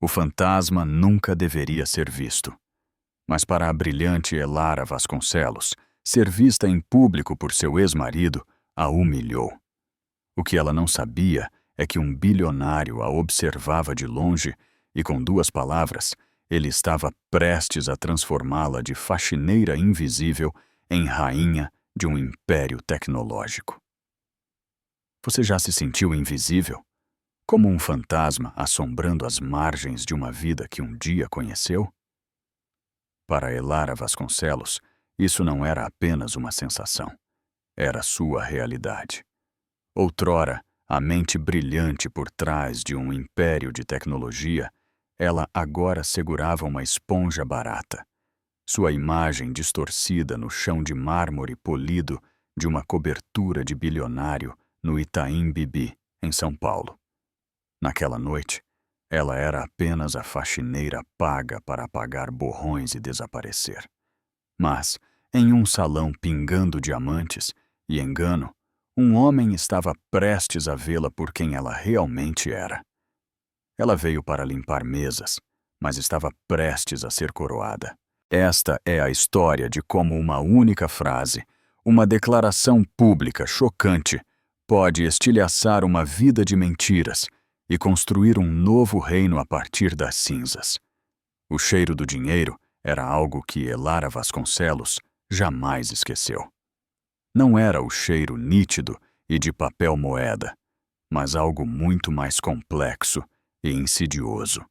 O fantasma nunca deveria ser visto. Mas para a brilhante Elara Vasconcelos, ser vista em público por seu ex-marido a humilhou. O que ela não sabia é que um bilionário a observava de longe e, com 2 palavras, ele estava prestes a transformá-la de faxineira invisível em rainha de um império tecnológico. Você já se sentiu invisível? Como um fantasma assombrando as margens de uma vida que um dia conheceu? Para Elara Vasconcelos, isso não era apenas uma sensação. Era sua realidade. Outrora, a mente brilhante por trás de um império de tecnologia, ela agora segurava uma esponja barata. Sua imagem distorcida no chão de mármore polido de uma cobertura de bilionário no Itaim Bibi, em São Paulo. Naquela noite, ela era apenas a faxineira paga para apagar borrões e desaparecer. Mas, em um salão pingando diamantes e engano, um homem estava prestes a vê-la por quem ela realmente era. Ela veio para limpar mesas, mas estava prestes a ser coroada. Esta é a história de como uma única frase, uma declaração pública chocante, pode estilhaçar uma vida de mentiras e construir um novo reino a partir das cinzas. O cheiro do dinheiro era algo que Elara Vasconcelos jamais esqueceu. Não era o cheiro nítido e de papel moeda, mas algo muito mais complexo e insidioso.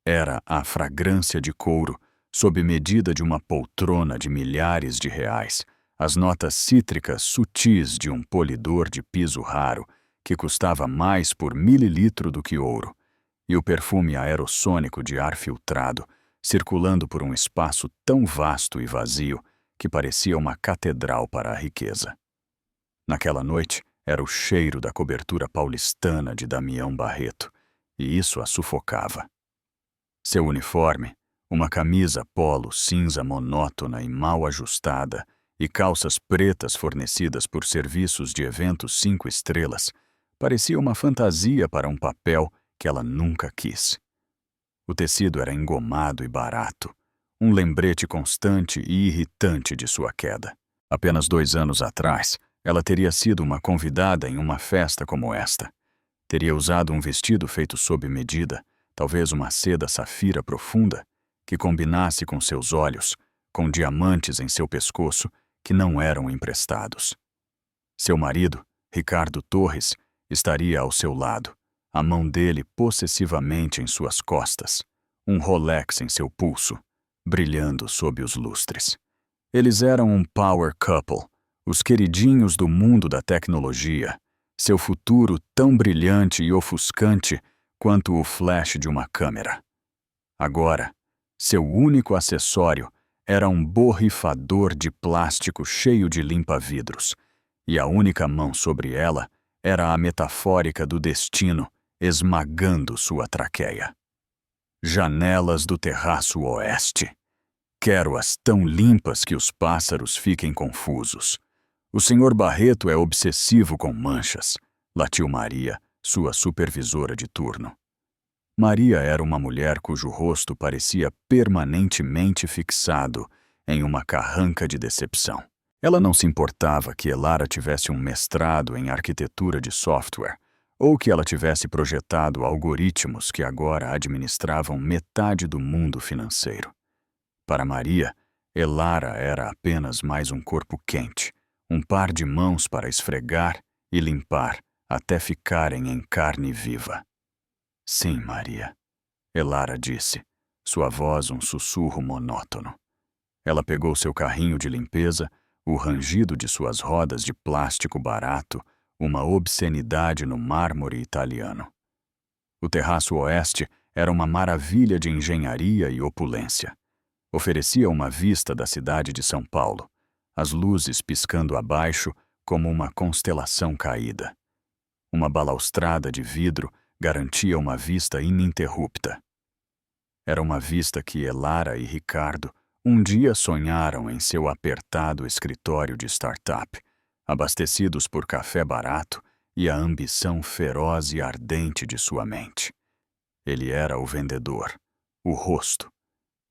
Era a fragrância de couro sob medida de uma poltrona de milhares de reais, as notas cítricas sutis de um polidor de piso raro que custava mais por mililitro do que ouro, e o perfume aerossônico de ar filtrado circulando por um espaço tão vasto e vazio que parecia uma catedral para a riqueza. Naquela noite, era o cheiro da cobertura paulistana de Damião Barreto, e isso a sufocava. Seu uniforme, uma camisa polo cinza monótona e mal ajustada e calças pretas fornecidas por serviços de eventos 5 estrelas, parecia uma fantasia para um papel que ela nunca quis. O tecido era engomado e barato, um lembrete constante e irritante de sua queda. Apenas 2 anos atrás, ela teria sido uma convidada em uma festa como esta. Teria usado um vestido feito sob medida, talvez uma seda safira profunda, que combinasse com seus olhos, com diamantes em seu pescoço que não eram emprestados. Seu marido, Ricardo Torres, estaria ao seu lado, a mão dele possessivamente em suas costas, um Rolex em seu pulso, brilhando sob os lustres. Eles eram um power couple, os queridinhos do mundo da tecnologia, seu futuro tão brilhante e ofuscante quanto o flash de uma câmera. Agora, seu único acessório era um borrifador de plástico cheio de limpa-vidros, e a única mão sobre ela era a metafórica do destino esmagando sua traqueia. Janelas do terraço oeste. Quero-as tão limpas que os pássaros fiquem confusos. O Sr. Barreto é obsessivo com manchas, latiu Maria, sua supervisora de turno. Maria era uma mulher cujo rosto parecia permanentemente fixado em uma carranca de decepção. Ela não se importava que Elara tivesse um mestrado em arquitetura de software ou que ela tivesse projetado algoritmos que agora administravam metade do mundo financeiro. Para Maria, Elara era apenas mais um corpo quente, um par de mãos para esfregar e limpar até ficarem em carne viva. Sim, Maria, Elara disse, sua voz um sussurro monótono. Ela pegou seu carrinho de limpeza, o rangido de suas rodas de plástico barato, uma obscenidade no mármore italiano. O terraço oeste era uma maravilha de engenharia e opulência. Oferecia uma vista da cidade de São Paulo, as luzes piscando abaixo como uma constelação caída. Uma balaustrada de vidro garantia uma vista ininterrupta. Era uma vista que Elara e Ricardo um dia sonharam em seu apertado escritório de startup, abastecidos por café barato e a ambição feroz e ardente de sua mente. Ele era o vendedor, o rosto.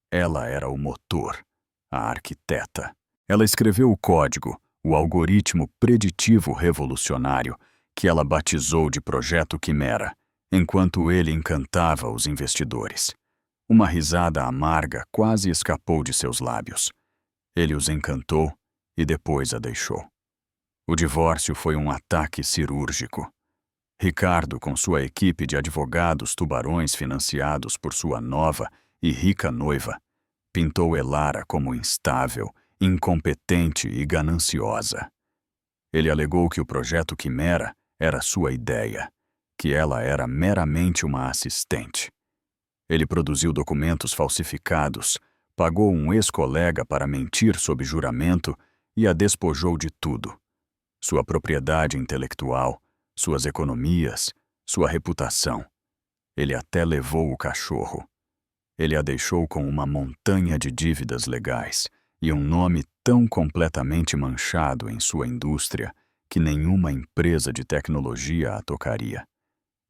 Ela era o motor, a arquiteta. Ela escreveu o código, o algoritmo preditivo revolucionário que ela batizou de Projeto Quimera, enquanto ele encantava os investidores. Uma risada amarga quase escapou de seus lábios. Ele os encantou e depois a deixou. O divórcio foi um ataque cirúrgico. Ricardo, com sua equipe de advogados tubarões financiados por sua nova e rica noiva, pintou Elara como instável, incompetente e gananciosa. Ele alegou que o Projeto Quimera era sua ideia, que ela era meramente uma assistente. Ele produziu documentos falsificados, pagou um ex-colega para mentir sob juramento e a despojou de tudo: sua propriedade intelectual, suas economias, sua reputação. Ele até levou o cachorro. Ele a deixou com uma montanha de dívidas legais e um nome tão completamente manchado em sua indústria que nenhuma empresa de tecnologia a tocaria.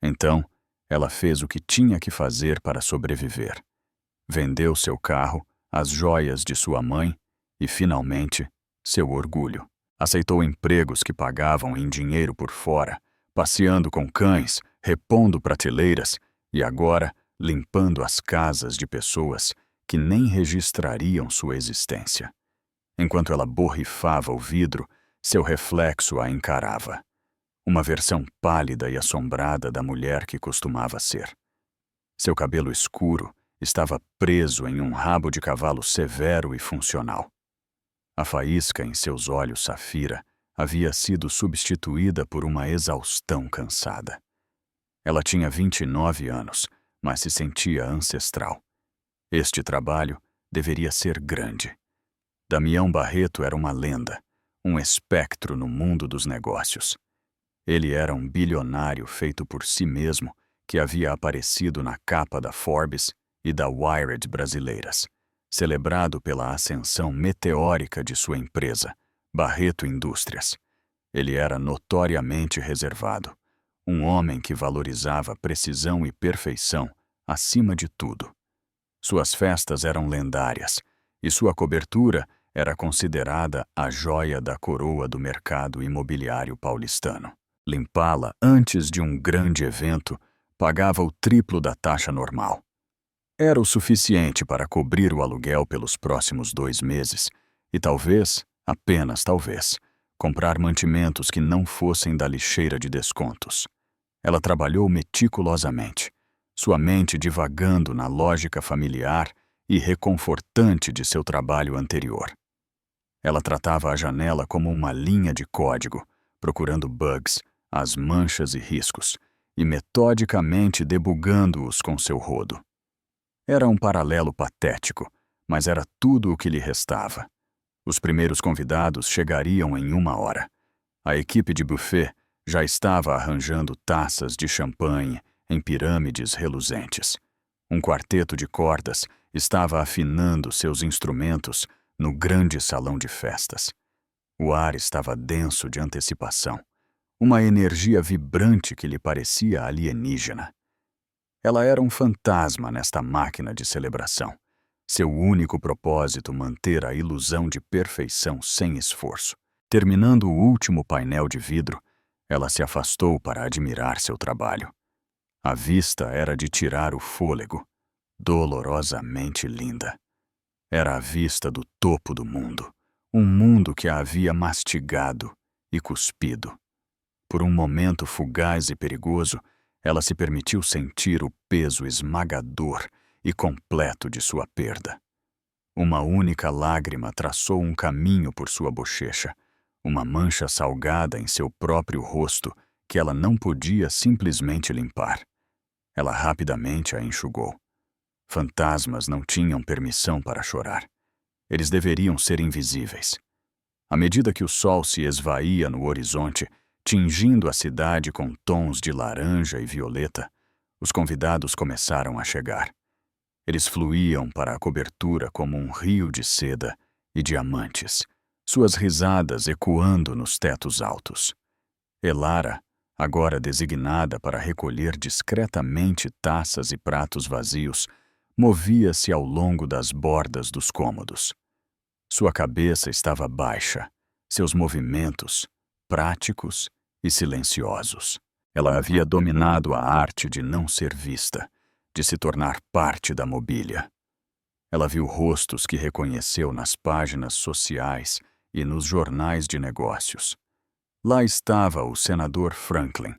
Então, ela fez o que tinha que fazer para sobreviver. Vendeu seu carro, as joias de sua mãe e, finalmente, seu orgulho. Aceitou empregos que pagavam em dinheiro por fora, passeando com cães, repondo prateleiras e agora limpando as casas de pessoas que nem registrariam sua existência. Enquanto ela borrifava o vidro, seu reflexo a encarava. Uma versão pálida e assombrada da mulher que costumava ser. Seu cabelo escuro estava preso em um rabo de cavalo severo e funcional. A faísca em seus olhos safira havia sido substituída por uma exaustão cansada. Ela tinha 29 anos, mas se sentia ancestral. Este trabalho deveria ser grande. Damião Barreto era uma lenda, um espectro no mundo dos negócios. Ele era um bilionário feito por si mesmo que havia aparecido na capa da Forbes e da Wired brasileiras, celebrado pela ascensão meteórica de sua empresa, Barreto Indústrias. Ele era notoriamente reservado, um homem que valorizava precisão e perfeição acima de tudo. Suas festas eram lendárias e sua cobertura era considerada a joia da coroa do mercado imobiliário paulistano. Limpá-la antes de um grande evento pagava o triplo da taxa normal. Era o suficiente para cobrir o aluguel pelos próximos 2 meses e talvez, apenas talvez, comprar mantimentos que não fossem da lixeira de descontos. Ela trabalhou meticulosamente, sua mente divagando na lógica familiar e reconfortante de seu trabalho anterior. Ela tratava a janela como uma linha de código, procurando bugs, as manchas e riscos, e metodicamente debugando-os com seu rodo. Era um paralelo patético, mas era tudo o que lhe restava. Os primeiros convidados chegariam em 1 hora. A equipe de buffet já estava arranjando taças de champanhe em pirâmides reluzentes. Um quarteto de cordas estava afinando seus instrumentos no grande salão de festas. O ar estava denso de antecipação, uma energia vibrante que lhe parecia alienígena. Ela era um fantasma nesta máquina de celebração. Seu único propósito manter a ilusão de perfeição sem esforço. Terminando o último painel de vidro, ela se afastou para admirar seu trabalho. A vista era de tirar o fôlego, dolorosamente linda. Era a vista do topo do mundo, um mundo que a havia mastigado e cuspido. Por um momento fugaz e perigoso, ela se permitiu sentir o peso esmagador e completo de sua perda. Uma única lágrima traçou um caminho por sua bochecha, uma mancha salgada em seu próprio rosto que ela não podia simplesmente limpar. Ela rapidamente a enxugou. Fantasmas não tinham permissão para chorar. Eles deveriam ser invisíveis. À medida que o sol se esvaía no horizonte, tingindo a cidade com tons de laranja e violeta, os convidados começaram a chegar. Eles fluíam para a cobertura como um rio de seda e diamantes, suas risadas ecoando nos tetos altos. Elara, agora designada para recolher discretamente taças e pratos vazios, movia-se ao longo das bordas dos cômodos. Sua cabeça estava baixa, seus movimentos práticos e silenciosos. Ela havia dominado a arte de não ser vista, de se tornar parte da mobília. Ela viu rostos que reconheceu nas páginas sociais e nos jornais de negócios. Lá estava o senador Franklin,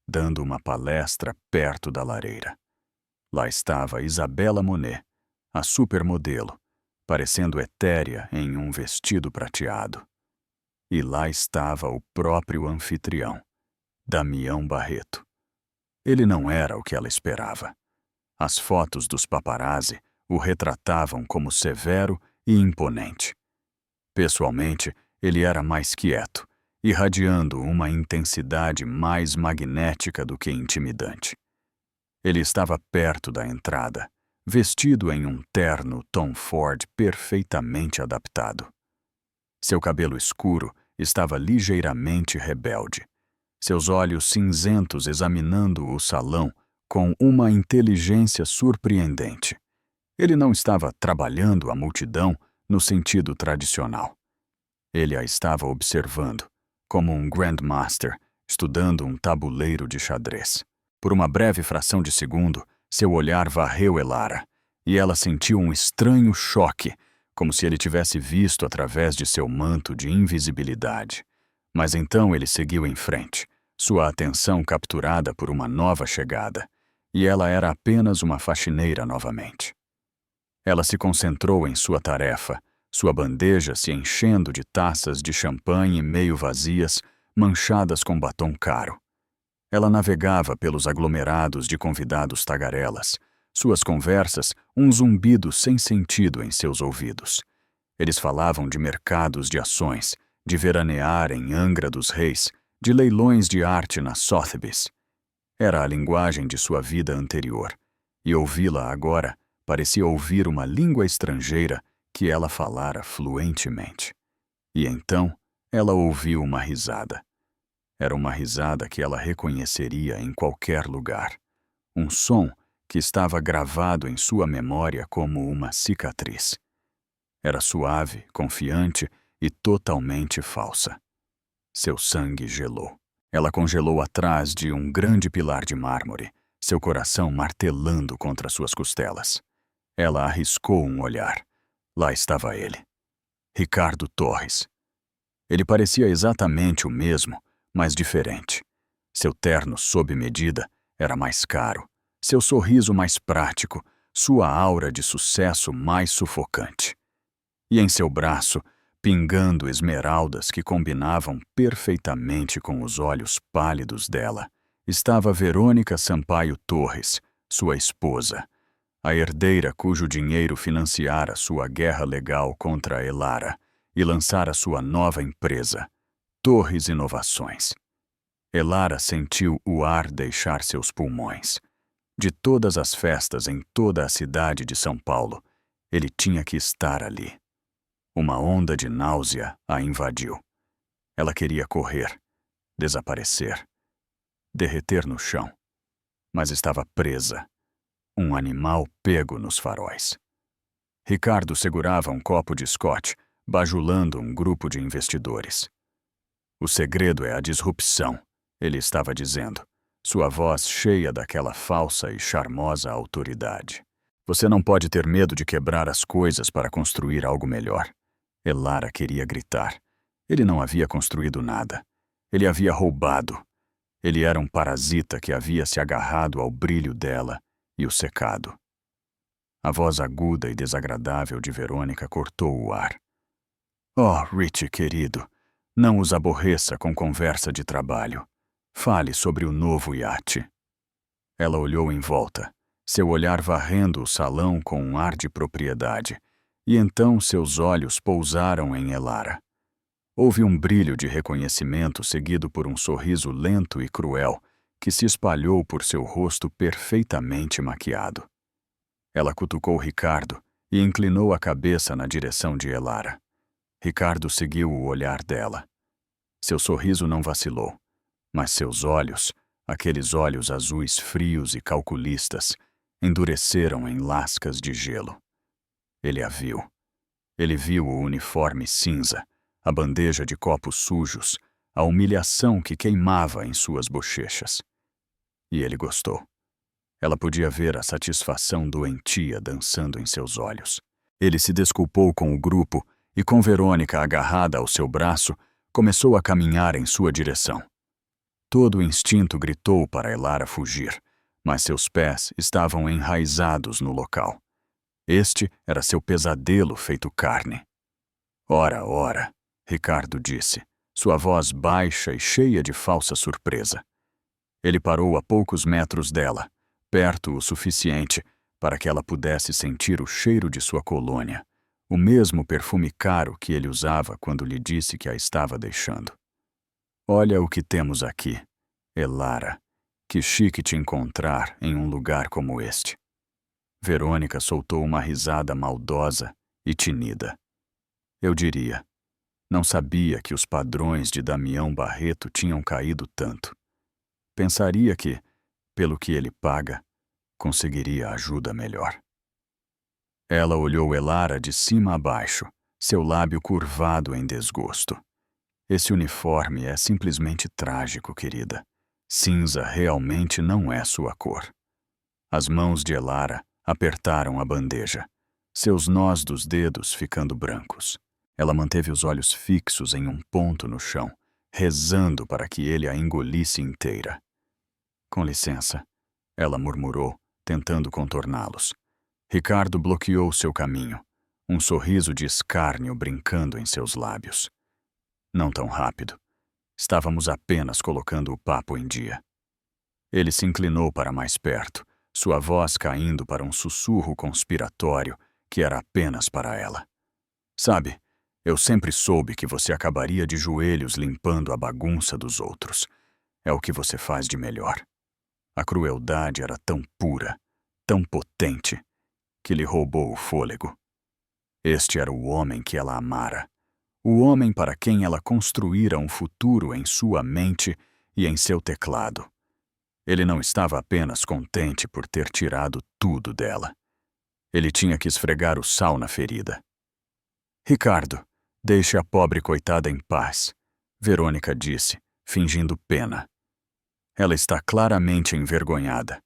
dando uma palestra perto da lareira. Lá estava Isabella Monet, a supermodelo, parecendo etérea em um vestido prateado. E lá estava o próprio anfitrião, Damião Barreto. Ele não era o que ela esperava. As fotos dos paparazzi o retratavam como severo e imponente. Pessoalmente, ele era mais quieto, irradiando uma intensidade mais magnética do que intimidante. Ele estava perto da entrada, vestido em um terno Tom Ford perfeitamente adaptado. Seu cabelo escuro estava ligeiramente rebelde. Seus olhos cinzentos examinando o salão com uma inteligência surpreendente. Ele não estava trabalhando a multidão no sentido tradicional. Ele a estava observando, como um Grandmaster estudando um tabuleiro de xadrez. Por uma breve fração de segundo, seu olhar varreu Elara, e ela sentiu um estranho choque, como se ele tivesse visto através de seu manto de invisibilidade. Mas então ele seguiu em frente, sua atenção capturada por uma nova chegada, e ela era apenas uma faxineira novamente. Ela se concentrou em sua tarefa, sua bandeja se enchendo de taças de champanhe meio vazias, manchadas com batom caro. Ela navegava pelos aglomerados de convidados tagarelas, suas conversas um zumbido sem sentido em seus ouvidos. Eles falavam de mercados de ações, de veranear em Angra dos Reis, de leilões de arte na Sotheby's. Era a linguagem de sua vida anterior, e ouvi-la agora parecia ouvir uma língua estrangeira que ela falara fluentemente. E então ela ouviu uma risada. Era uma risada que ela reconheceria em qualquer lugar. Um som que estava gravado em sua memória como uma cicatriz. Era suave, confiante e totalmente falsa. Seu sangue gelou. Ela congelou atrás de um grande pilar de mármore, seu coração martelando contra suas costelas. Ela arriscou um olhar. Lá estava ele. Ricardo Torres. Ele parecia exatamente o mesmo, mas diferente. Seu terno sob medida era mais caro, seu sorriso mais prático, sua aura de sucesso mais sufocante. E em seu braço, pingando esmeraldas que combinavam perfeitamente com os olhos pálidos dela, estava Verônica Sampaio Torres, sua esposa, a herdeira cujo dinheiro financiara sua guerra legal contra Elara e lançara sua nova empresa, Torres Inovações. Elara sentiu o ar deixar seus pulmões. De todas as festas em toda a cidade de São Paulo, ele tinha que estar ali. Uma onda de náusea a invadiu. Ela queria correr, desaparecer, derreter no chão, mas estava presa, um animal pego nos faróis. Ricardo segurava um copo de Scotch, bajulando um grupo de investidores. O segredo é a disrupção, ele estava dizendo, sua voz cheia daquela falsa e charmosa autoridade. Você não pode ter medo de quebrar as coisas para construir algo melhor. Elara queria gritar. Ele não havia construído nada. Ele havia roubado. Ele era um parasita que havia se agarrado ao brilho dela e o secado. A voz aguda e desagradável de Verônica cortou o ar. Oh, Richie, querido, não os aborreça com conversa de trabalho. Fale sobre o novo iate. Ela olhou em volta, seu olhar varrendo o salão com um ar de propriedade, e então seus olhos pousaram em Elara. Houve um brilho de reconhecimento seguido por um sorriso lento e cruel que se espalhou por seu rosto perfeitamente maquiado. Ela cutucou Ricardo e inclinou a cabeça na direção de Elara. Ricardo seguiu o olhar dela. Seu sorriso não vacilou, Mas seus olhos, aqueles olhos azuis frios e calculistas, endureceram em lascas de gelo. Ele a viu. Ele viu o uniforme cinza, a bandeja de copos sujos, a humilhação que queimava em suas bochechas. E ele gostou. Ela podia ver a satisfação doentia dançando em seus olhos. Ele se desculpou com o grupo e, com Verônica agarrada ao seu braço, começou a caminhar em sua direção. Todo o instinto gritou para Elara fugir, mas seus pés estavam enraizados no local. Este era seu pesadelo feito carne. Ora, ora, Ricardo disse, sua voz baixa e cheia de falsa surpresa. Ele parou a poucos metros dela, perto o suficiente para que ela pudesse sentir o cheiro de sua colônia, o mesmo perfume caro que ele usava quando lhe disse que a estava deixando. Olha o que temos aqui, Elara. Que chique te encontrar em um lugar como este. Verônica soltou uma risada maldosa e tinida. Eu diria, não sabia que os padrões de Damião Barreto tinham caído tanto. Pensaria que, pelo que ele paga, conseguiria ajuda melhor. Ela olhou Elara de cima a baixo, seu lábio curvado em desgosto. Esse uniforme é simplesmente trágico, querida. Cinza realmente não é sua cor. As mãos de Elara apertaram a bandeja, seus nós dos dedos ficando brancos. Ela manteve os olhos fixos em um ponto no chão, rezando para que ele a engolisse inteira. Com licença, ela murmurou, tentando contorná-los. Ricardo bloqueou seu caminho, um sorriso de escárnio brincando em seus lábios. Não tão rápido. Estávamos apenas colocando o papo em dia. Ele se inclinou para mais perto, sua voz caindo para um sussurro conspiratório que era apenas para ela. Sabe, eu sempre soube que você acabaria de joelhos limpando a bagunça dos outros. É o que você faz de melhor. A crueldade era tão pura, tão potente, que lhe roubou o fôlego. Este era o homem que ela amara. O homem para quem ela construíra um futuro em sua mente e em seu teclado. Ele não estava apenas contente por ter tirado tudo dela. Ele tinha que esfregar o sal na ferida. Ricardo, deixe a pobre coitada em paz, Verônica disse, fingindo pena. Ela está claramente envergonhada.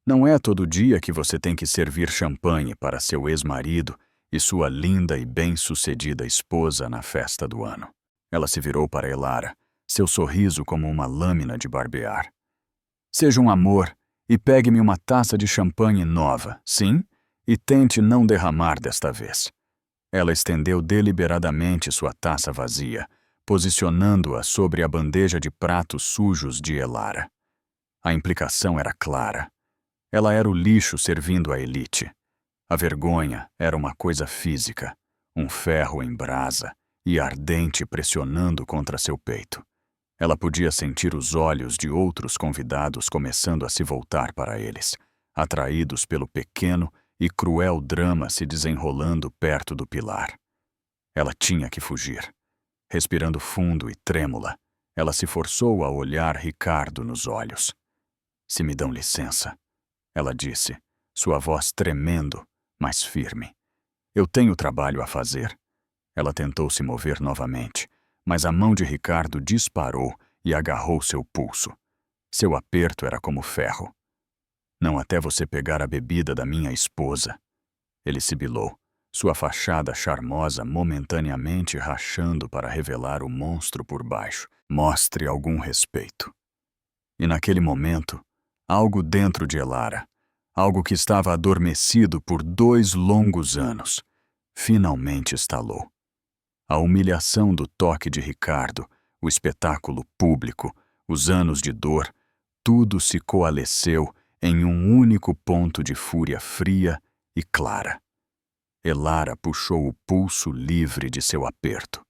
Não é todo dia que você tem que servir champanhe para seu ex-marido e sua linda e bem-sucedida esposa na festa do ano. Ela se virou para Elara, seu sorriso como uma lâmina de barbear. Seja um amor e pegue-me uma taça de champanhe nova, sim? E tente não derramar desta vez. Ela estendeu deliberadamente sua taça vazia, posicionando-a sobre a bandeja de pratos sujos de Elara. A implicação era clara. Ela era o lixo servindo a elite. A vergonha era uma coisa física, um ferro em brasa e ardente pressionando contra seu peito. Ela podia sentir os olhos de outros convidados começando a se voltar para eles, atraídos pelo pequeno e cruel drama se desenrolando perto do pilar. Ela tinha que fugir. Respirando fundo e trêmula, ela se forçou a olhar Ricardo nos olhos. Se me dão licença, ela disse, sua voz tremendo, mas firme. Eu tenho trabalho a fazer. Ela tentou se mover novamente, mas a mão de Ricardo disparou e agarrou seu pulso. Seu aperto era como ferro. Não até você pegar a bebida da minha esposa. Ele sibilou, sua fachada charmosa momentaneamente rachando para revelar o monstro por baixo. Mostre algum respeito. E naquele momento, algo dentro de Elara, algo que estava adormecido por 2 longos anos, finalmente estalou. A humilhação do toque de Ricardo, o espetáculo público, os anos de dor, tudo se coalesceu em um único ponto de fúria fria e clara. Elara puxou o pulso livre de seu aperto.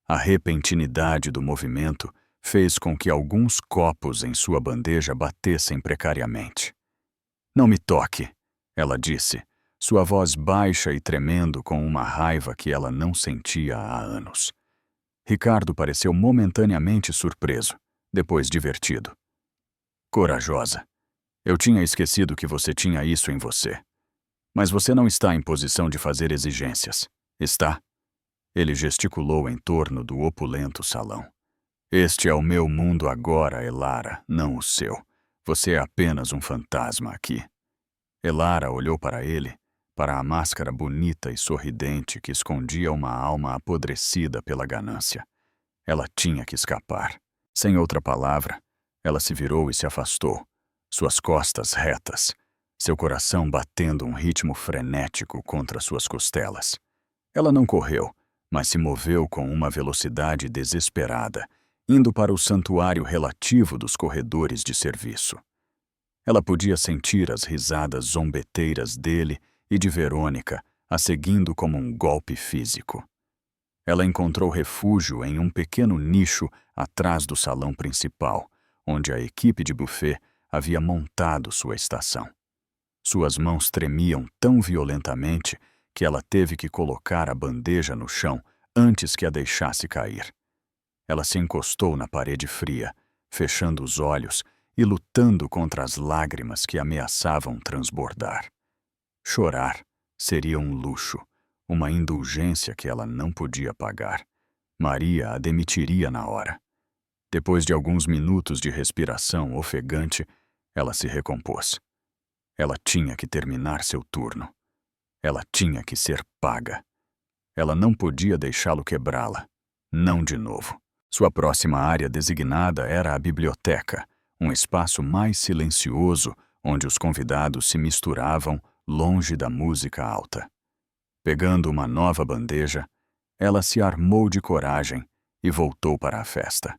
A repentinidade do movimento fez com que alguns copos em sua bandeja batessem precariamente. Não me toque, ela disse, sua voz baixa e tremendo com uma raiva que ela não sentia há anos. Ricardo pareceu momentaneamente surpreso, depois divertido. Corajosa. Eu tinha esquecido que você tinha isso em você. Mas você não está em posição de fazer exigências, está? Ele gesticulou em torno do opulento salão. Este é o meu mundo agora, Elara, não o seu. Você é apenas um fantasma aqui. Elara olhou para ele, para a máscara bonita e sorridente que escondia uma alma apodrecida pela ganância. Ela tinha que escapar. Sem outra palavra, ela se virou e se afastou, suas costas retas, seu coração batendo um ritmo frenético contra suas costelas. Ela não correu, mas se moveu com uma velocidade desesperada, indo para o santuário relativo dos corredores de serviço. Ela podia sentir as risadas zombeteiras dele e de Verônica a seguindo como um golpe físico. Ela encontrou refúgio em um pequeno nicho atrás do salão principal, onde a equipe de buffet havia montado sua estação. Suas mãos tremiam tão violentamente que ela teve que colocar a bandeja no chão antes que a deixasse cair. Ela se encostou na parede fria, fechando os olhos e lutando contra as lágrimas que ameaçavam transbordar. Chorar seria um luxo, uma indulgência que ela não podia pagar. Maria a demitiria na hora. Depois de alguns minutos de respiração ofegante, ela se recompôs. Ela tinha que terminar seu turno. Ela tinha que ser paga. Ela não podia deixá-lo quebrá-la. Não de novo. Sua próxima área designada era a biblioteca, um espaço mais silencioso onde os convidados se misturavam longe da música alta. Pegando uma nova bandeja, ela se armou de coragem e voltou para a festa.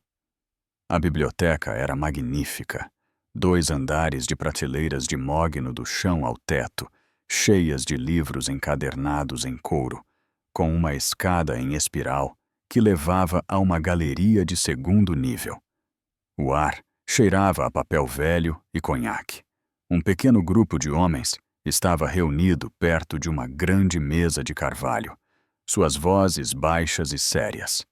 A biblioteca era magnífica. 2 andares de prateleiras de mogno do chão ao teto, cheias de livros encadernados em couro, com uma escada em espiral que levava a uma galeria de segundo nível. O ar cheirava a papel velho e conhaque. Um pequeno grupo de homens estava reunido perto de uma grande mesa de carvalho, suas vozes baixas e sérias.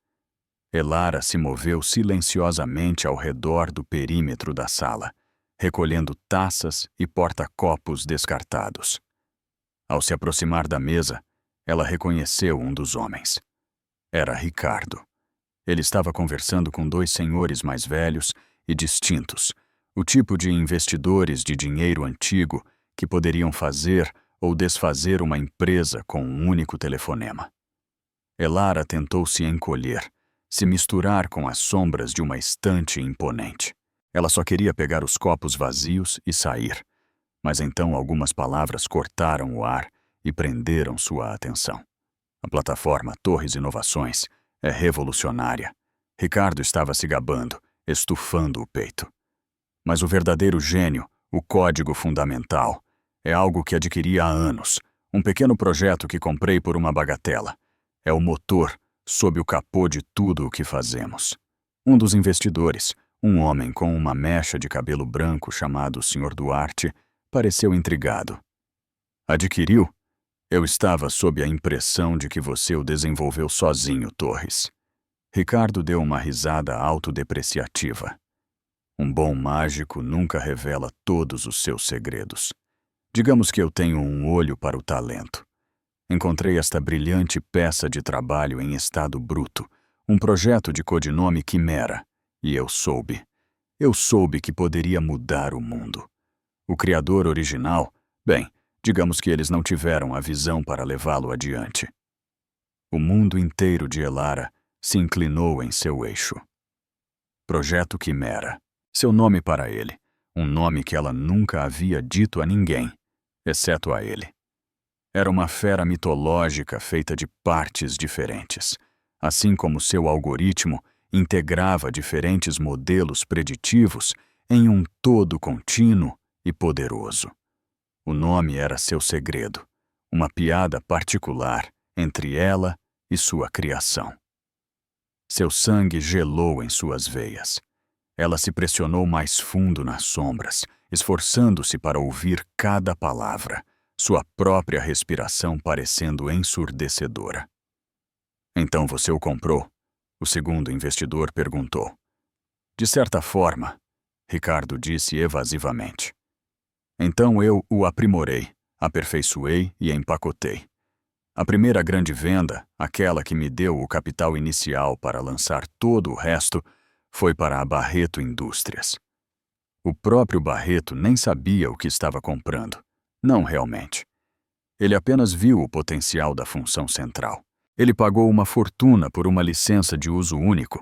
Elara se moveu silenciosamente ao redor do perímetro da sala, recolhendo taças e porta-copos descartados. Ao se aproximar da mesa, ela reconheceu um dos homens. Era Ricardo. Ele estava conversando com 2 senhores mais velhos e distintos, o tipo de investidores de dinheiro antigo que poderiam fazer ou desfazer uma empresa com um único telefonema. Elara tentou se encolher, se misturar com as sombras de uma estante imponente. Ela só queria pegar os copos vazios e sair, mas então algumas palavras cortaram o ar e prenderam sua atenção. A plataforma Torres Inovações é revolucionária. Ricardo estava se gabando, estufando o peito. Mas o verdadeiro gênio, o código fundamental, é algo que adquiri há anos, um pequeno projeto que comprei por uma bagatela. É o motor sob o capô de tudo o que fazemos. Um dos investidores, um homem com uma mecha de cabelo branco chamado Sr. Duarte, pareceu intrigado. Adquiriu? Eu estava sob a impressão de que você o desenvolveu sozinho, Torres. Ricardo deu uma risada autodepreciativa. Um bom mágico nunca revela todos os seus segredos. Digamos que eu tenho um olho para o talento. Encontrei esta brilhante peça de trabalho em estado bruto, um projeto de codinome Quimera, e eu soube. Eu soube que poderia mudar o mundo. O criador original, bem, digamos que eles não tiveram a visão para levá-lo adiante. O mundo inteiro de Elara se inclinou em seu eixo. Projeto Quimera. Seu nome para ele, um nome que ela nunca havia dito a ninguém, exceto a ele. Era uma fera mitológica feita de partes diferentes, assim como seu algoritmo integrava diferentes modelos preditivos em um todo contínuo e poderoso. O nome era seu segredo, uma piada particular entre ela e sua criação. Seu sangue gelou em suas veias. Ela se pressionou mais fundo nas sombras, esforçando-se para ouvir cada palavra, sua própria respiração parecendo ensurdecedora. Então você o comprou? O segundo investidor perguntou. De certa forma, Ricardo disse evasivamente. Então eu o aprimorei, aperfeiçoei e empacotei. A primeira grande venda, aquela que me deu o capital inicial para lançar todo o resto, foi para a Barreto Indústrias. O próprio Barreto nem sabia o que estava comprando. Não realmente. Ele apenas viu o potencial da função central. Ele pagou uma fortuna por uma licença de uso único,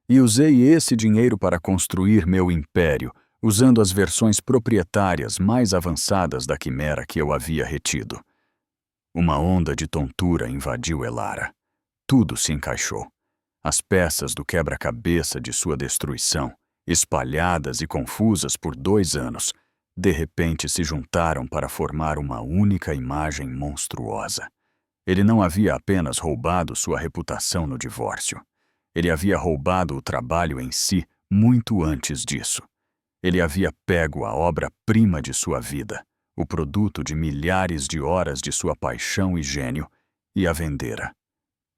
e usei esse dinheiro para construir meu império, usando as versões proprietárias mais avançadas da quimera que eu havia retido. Uma onda de tontura invadiu Elara. Tudo se encaixou. As peças do quebra-cabeça de sua destruição, espalhadas e confusas por 2 anos, de repente se juntaram para formar uma única imagem monstruosa. Ele não havia apenas roubado sua reputação no divórcio. Ele havia roubado o trabalho em si muito antes disso. Ele havia pego a obra-prima de sua vida, o produto de milhares de horas de sua paixão e gênio, e a vendera.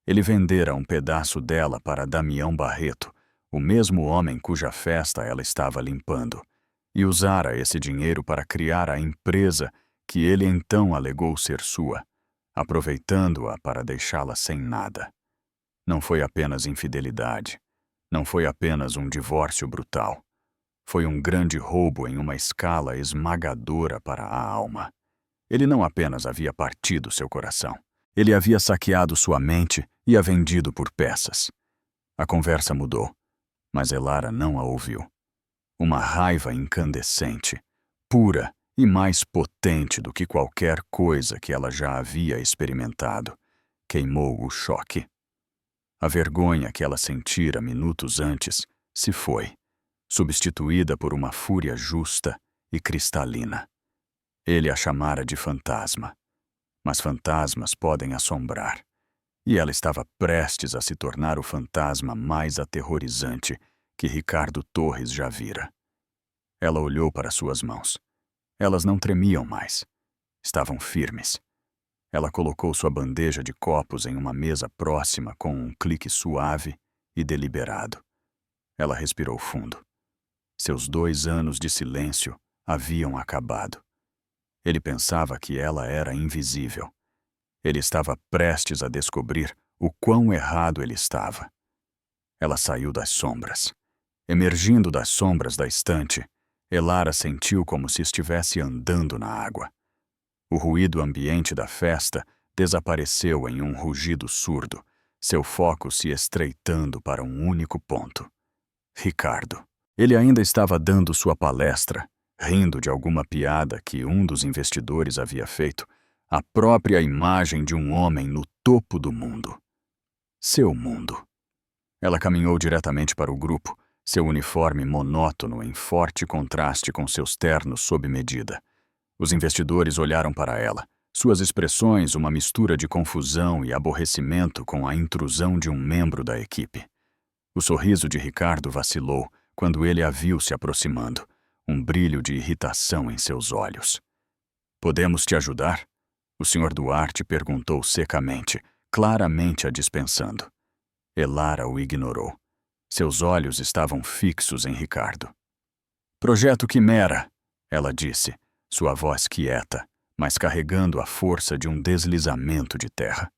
Ele vendera um pedaço dela para Damião Barreto, o mesmo homem cuja festa ela estava limpando, e usara esse dinheiro para criar a empresa que ele então alegou ser sua, aproveitando-a para deixá-la sem nada. Não foi apenas infidelidade. Não foi apenas um divórcio brutal. Foi um grande roubo em uma escala esmagadora para a alma. Ele não apenas havia partido seu coração. Ele havia saqueado sua mente e a vendido por peças. A conversa mudou, mas Elara não a ouviu. Uma raiva incandescente, pura e mais potente do que qualquer coisa que ela já havia experimentado, queimou o choque. A vergonha que ela sentira minutos antes se foi, substituída por uma fúria justa e cristalina. Ele a chamara de fantasma, mas fantasmas podem assombrar, e ela estava prestes a se tornar o fantasma mais aterrorizante que Ricardo Torres já vira. Ela olhou para suas mãos. Elas não tremiam mais. Estavam firmes. Ela colocou sua bandeja de copos em uma mesa próxima com um clique suave e deliberado. Ela respirou fundo. Seus 2 anos de silêncio haviam acabado. Ele pensava que ela era invisível. Ele estava prestes a descobrir o quão errado ele estava. Ela saiu das sombras. Emergindo das sombras da estante, Elara sentiu como se estivesse andando na água. O ruído ambiente da festa desapareceu em um rugido surdo, seu foco se estreitando para um único ponto. Ricardo. Ele ainda estava dando sua palestra, rindo de alguma piada que um dos investidores havia feito, a própria imagem de um homem no topo do mundo. Seu mundo. Ela caminhou diretamente para o grupo, seu uniforme monótono em forte contraste com seus ternos sob medida. Os investidores olharam para ela, suas expressões uma mistura de confusão e aborrecimento com a intrusão de um membro da equipe. O sorriso de Ricardo vacilou quando ele a viu se aproximando, um brilho de irritação em seus olhos. "Podemos te ajudar?" O Sr. Duarte perguntou secamente, claramente a dispensando. Elara o ignorou. Seus olhos estavam fixos em Ricardo. "Projeto Quimera", ela disse, sua voz quieta, mas carregando a força de um deslizamento de terra.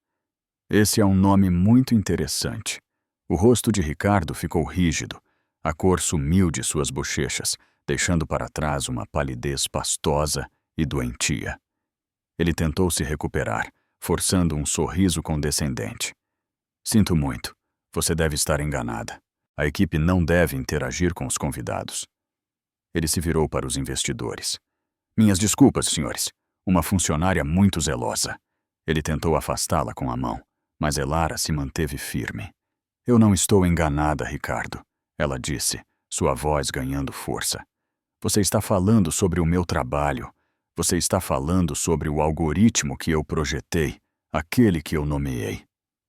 "Esse é um nome muito interessante." O rosto de Ricardo ficou rígido, a cor sumiu de suas bochechas, deixando para trás uma palidez pastosa e doentia. Ele tentou se recuperar, forçando um sorriso condescendente. "Sinto muito. Você deve estar enganada. A equipe não deve interagir com os convidados." Ele se virou para os investidores. "Minhas desculpas, senhores. Uma funcionária muito zelosa." Ele tentou afastá-la com a mão, mas Elara se manteve firme. "Eu não estou enganada, Ricardo," ela disse, sua voz ganhando força. "Você está falando sobre o meu trabalho. Você está falando sobre o algoritmo que eu projetei, aquele que eu nomeei."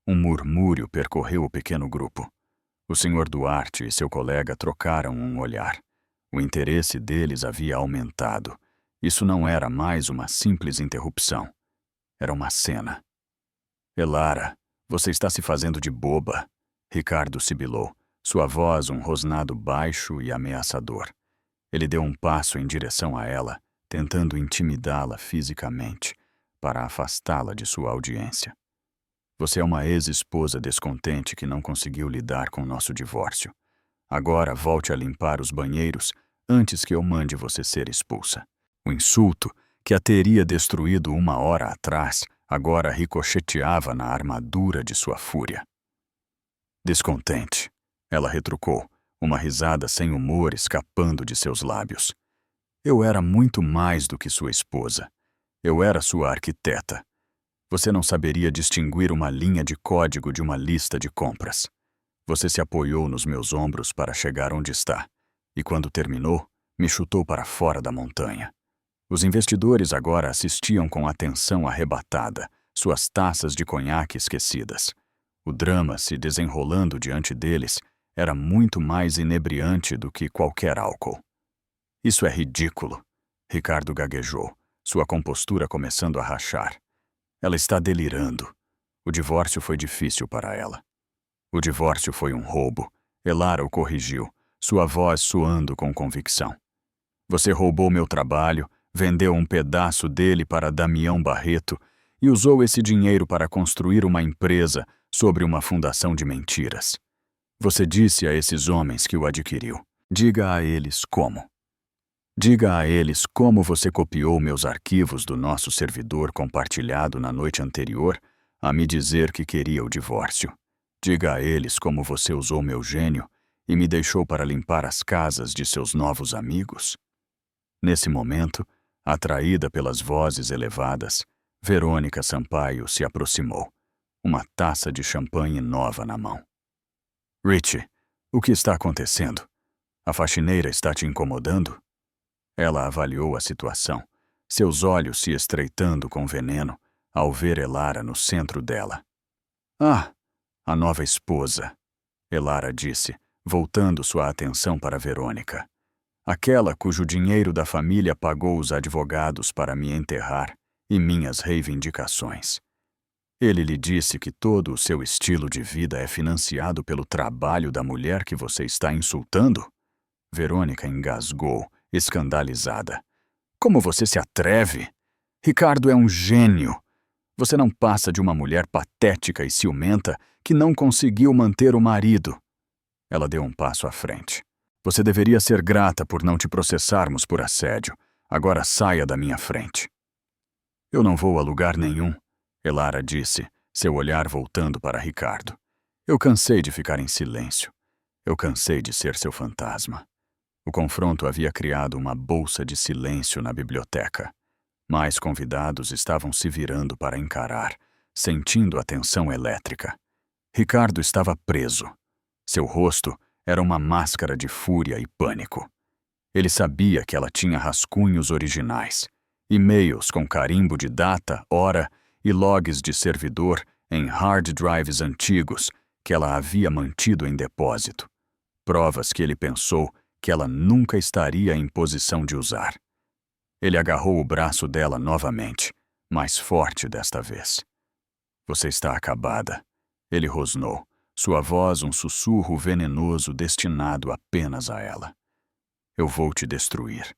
Um murmúrio percorreu o pequeno grupo. O Sr. Duarte e seu colega trocaram um olhar. O interesse deles havia aumentado. Isso não era mais uma simples interrupção. Era uma cena. "Elara, você está se fazendo de boba." Ricardo sibilou, sua voz um rosnado baixo e ameaçador. Ele deu um passo em direção a ela, tentando intimidá-la fisicamente, para afastá-la de sua audiência. Você é uma ex-esposa descontente que não conseguiu lidar com nosso divórcio. Agora volte a limpar os banheiros antes que eu mande você ser expulsa. O insulto, que a teria destruído 1 hora atrás, agora ricocheteava na armadura de sua fúria. Descontente, ela retrucou, uma risada sem humor escapando de seus lábios. Eu era muito mais do que sua esposa. Eu era sua arquiteta. Você não saberia distinguir uma linha de código de uma lista de compras. Você se apoiou nos meus ombros para chegar onde está, e quando terminou, me chutou para fora da montanha. Os investidores agora assistiam com atenção arrebatada, suas taças de conhaque esquecidas. O drama se desenrolando diante deles era muito mais inebriante do que qualquer álcool. Isso é ridículo, Ricardo gaguejou, sua compostura começando a rachar. Ela está delirando. O divórcio foi difícil para ela. O divórcio foi um roubo. Elara o corrigiu, sua voz soando com convicção. Você roubou meu trabalho, vendeu um pedaço dele para Damião Barreto e usou esse dinheiro para construir uma empresa sobre uma fundação de mentiras. Você disse a esses homens que o adquiriu. Diga a eles como. Diga a eles como você copiou meus arquivos do nosso servidor compartilhado na noite anterior a me dizer que queria o divórcio. Diga a eles como você usou meu gênio e me deixou para limpar as casas de seus novos amigos. Nesse momento, atraída pelas vozes elevadas, Verônica Sampaio se aproximou, uma taça de champanhe nova na mão. Richie, o que está acontecendo? A faxineira está te incomodando? Ela avaliou a situação, seus olhos se estreitando com veneno ao ver Elara no centro dela. Ah, a nova esposa, Elara disse, voltando sua atenção para Verônica. Aquela cujo dinheiro da família pagou os advogados para me enterrar e minhas reivindicações. Ele lhe disse que todo o seu estilo de vida é financiado pelo trabalho da mulher que você está insultando? Verônica engasgou, escandalizada. Como você se atreve? Ricardo é um gênio. Você não passa de uma mulher patética e ciumenta que não conseguiu manter o marido. Ela deu um passo à frente. Você deveria ser grata por não te processarmos por assédio. Agora saia da minha frente. Eu não vou a lugar nenhum, Elara disse, seu olhar voltando para Ricardo. Eu cansei de ficar em silêncio. Eu cansei de ser seu fantasma. O confronto havia criado uma bolsa de silêncio na biblioteca. Mais convidados estavam se virando para encarar, sentindo a tensão elétrica. Ricardo estava preso. Seu rosto era uma máscara de fúria e pânico. Ele sabia que ela tinha rascunhos originais, e-mails com carimbo de data, hora e logs de servidor em hard drives antigos que ela havia mantido em depósito. Provas que ele pensou que ela nunca estaria em posição de usar. Ele agarrou o braço dela novamente, mais forte desta vez. Você está acabada, ele rosnou, sua voz um sussurro venenoso destinado apenas a ela. Eu vou te destruir.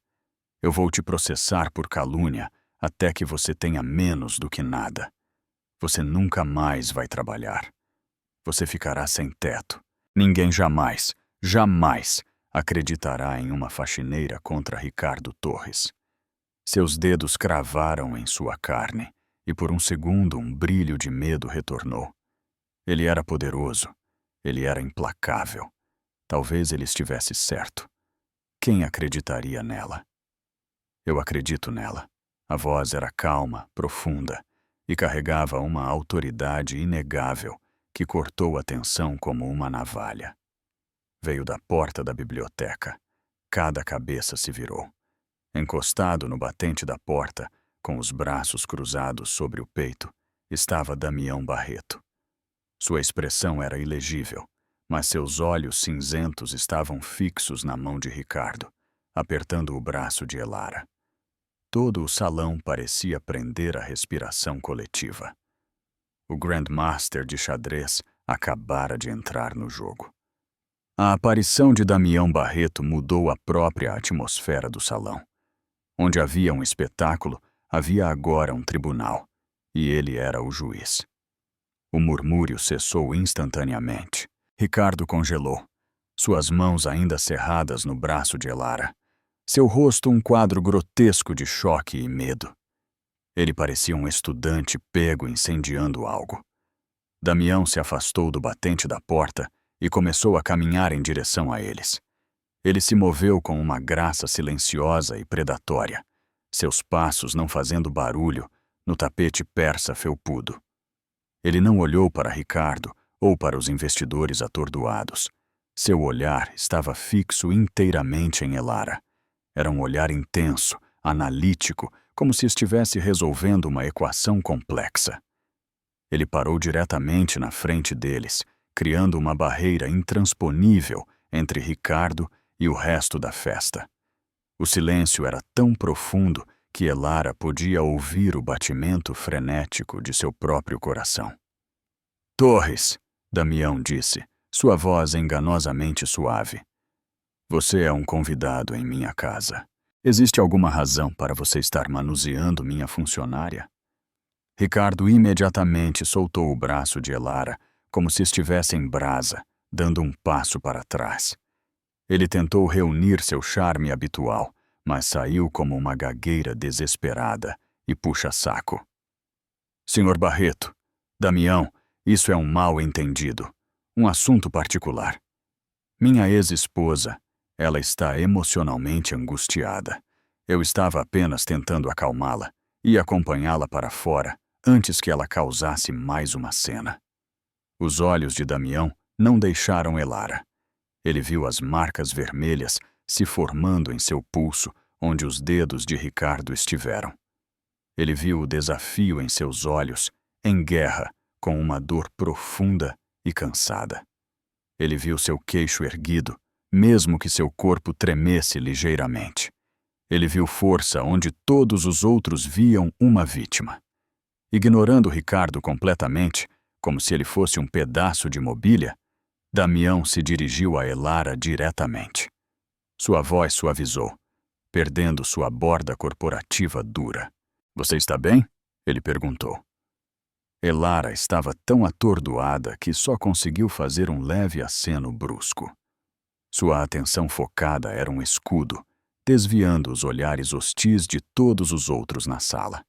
Eu vou te processar por calúnia até que você tenha menos do que nada. Você nunca mais vai trabalhar. Você ficará sem teto. Ninguém jamais, jamais acreditará em uma faxineira contra Ricardo Torres. Seus dedos cravaram em sua carne e por um segundo um brilho de medo retornou. Ele era poderoso. Ele era implacável. Talvez ele estivesse certo. Quem acreditaria nela? Eu acredito nela. A voz era calma, profunda e carregava uma autoridade inegável que cortou a tensão como uma navalha. Veio da porta da biblioteca. Cada cabeça se virou. Encostado no batente da porta, com os braços cruzados sobre o peito, estava Damião Barreto. Sua expressão era ilegível, mas seus olhos cinzentos estavam fixos na mão de Ricardo, apertando o braço de Elara. Todo o salão parecia prender a respiração coletiva. O Grandmaster de xadrez acabara de entrar no jogo. A aparição de Damião Barreto mudou a própria atmosfera do salão. Onde havia um espetáculo, havia agora um tribunal, e ele era o juiz. O murmúrio cessou instantaneamente. Ricardo congelou, suas mãos ainda cerradas no braço de Elara. Seu rosto um quadro grotesco de choque e medo. Ele parecia um estudante pego incendiando algo. Damião se afastou do batente da porta e começou a caminhar em direção a eles. Ele se moveu com uma graça silenciosa e predatória, seus passos não fazendo barulho no tapete persa felpudo. Ele não olhou para Ricardo ou para os investidores atordoados. Seu olhar estava fixo inteiramente em Elara. Era um olhar intenso, analítico, como se estivesse resolvendo uma equação complexa. Ele parou diretamente na frente deles, criando uma barreira intransponível entre Ricardo e o resto da festa. O silêncio era tão profundo que Elara podia ouvir o batimento frenético de seu próprio coração. "Torres", Damião disse, sua voz enganosamente suave. "Você é um convidado em minha casa. Existe alguma razão para você estar manuseando minha funcionária?" Ricardo imediatamente soltou o braço de Elara, como se estivesse em brasa, dando um passo para trás. Ele tentou reunir seu charme habitual, mas saiu como uma gagueira desesperada e puxa-saco. "Senhor Barreto, Damião, isso é um mal-entendido, um assunto particular. Minha ex-esposa, ela está emocionalmente angustiada. Eu estava apenas tentando acalmá-la e acompanhá-la para fora antes que ela causasse mais uma cena." Os olhos de Damião não deixaram Elara. Ele viu as marcas vermelhas se formando em seu pulso onde os dedos de Ricardo estiveram. Ele viu o desafio em seus olhos, em guerra, com uma dor profunda e cansada. Ele viu seu queixo erguido, mesmo que seu corpo tremesse ligeiramente. Ele viu força onde todos os outros viam uma vítima. Ignorando Ricardo completamente, como se ele fosse um pedaço de mobília, Damião se dirigiu a Elara diretamente. Sua voz suavizou, perdendo sua borda corporativa dura. "Você está bem?" ele perguntou. Elara estava tão atordoada que só conseguiu fazer um leve aceno brusco. Sua atenção focada era um escudo, desviando os olhares hostis de todos os outros na sala.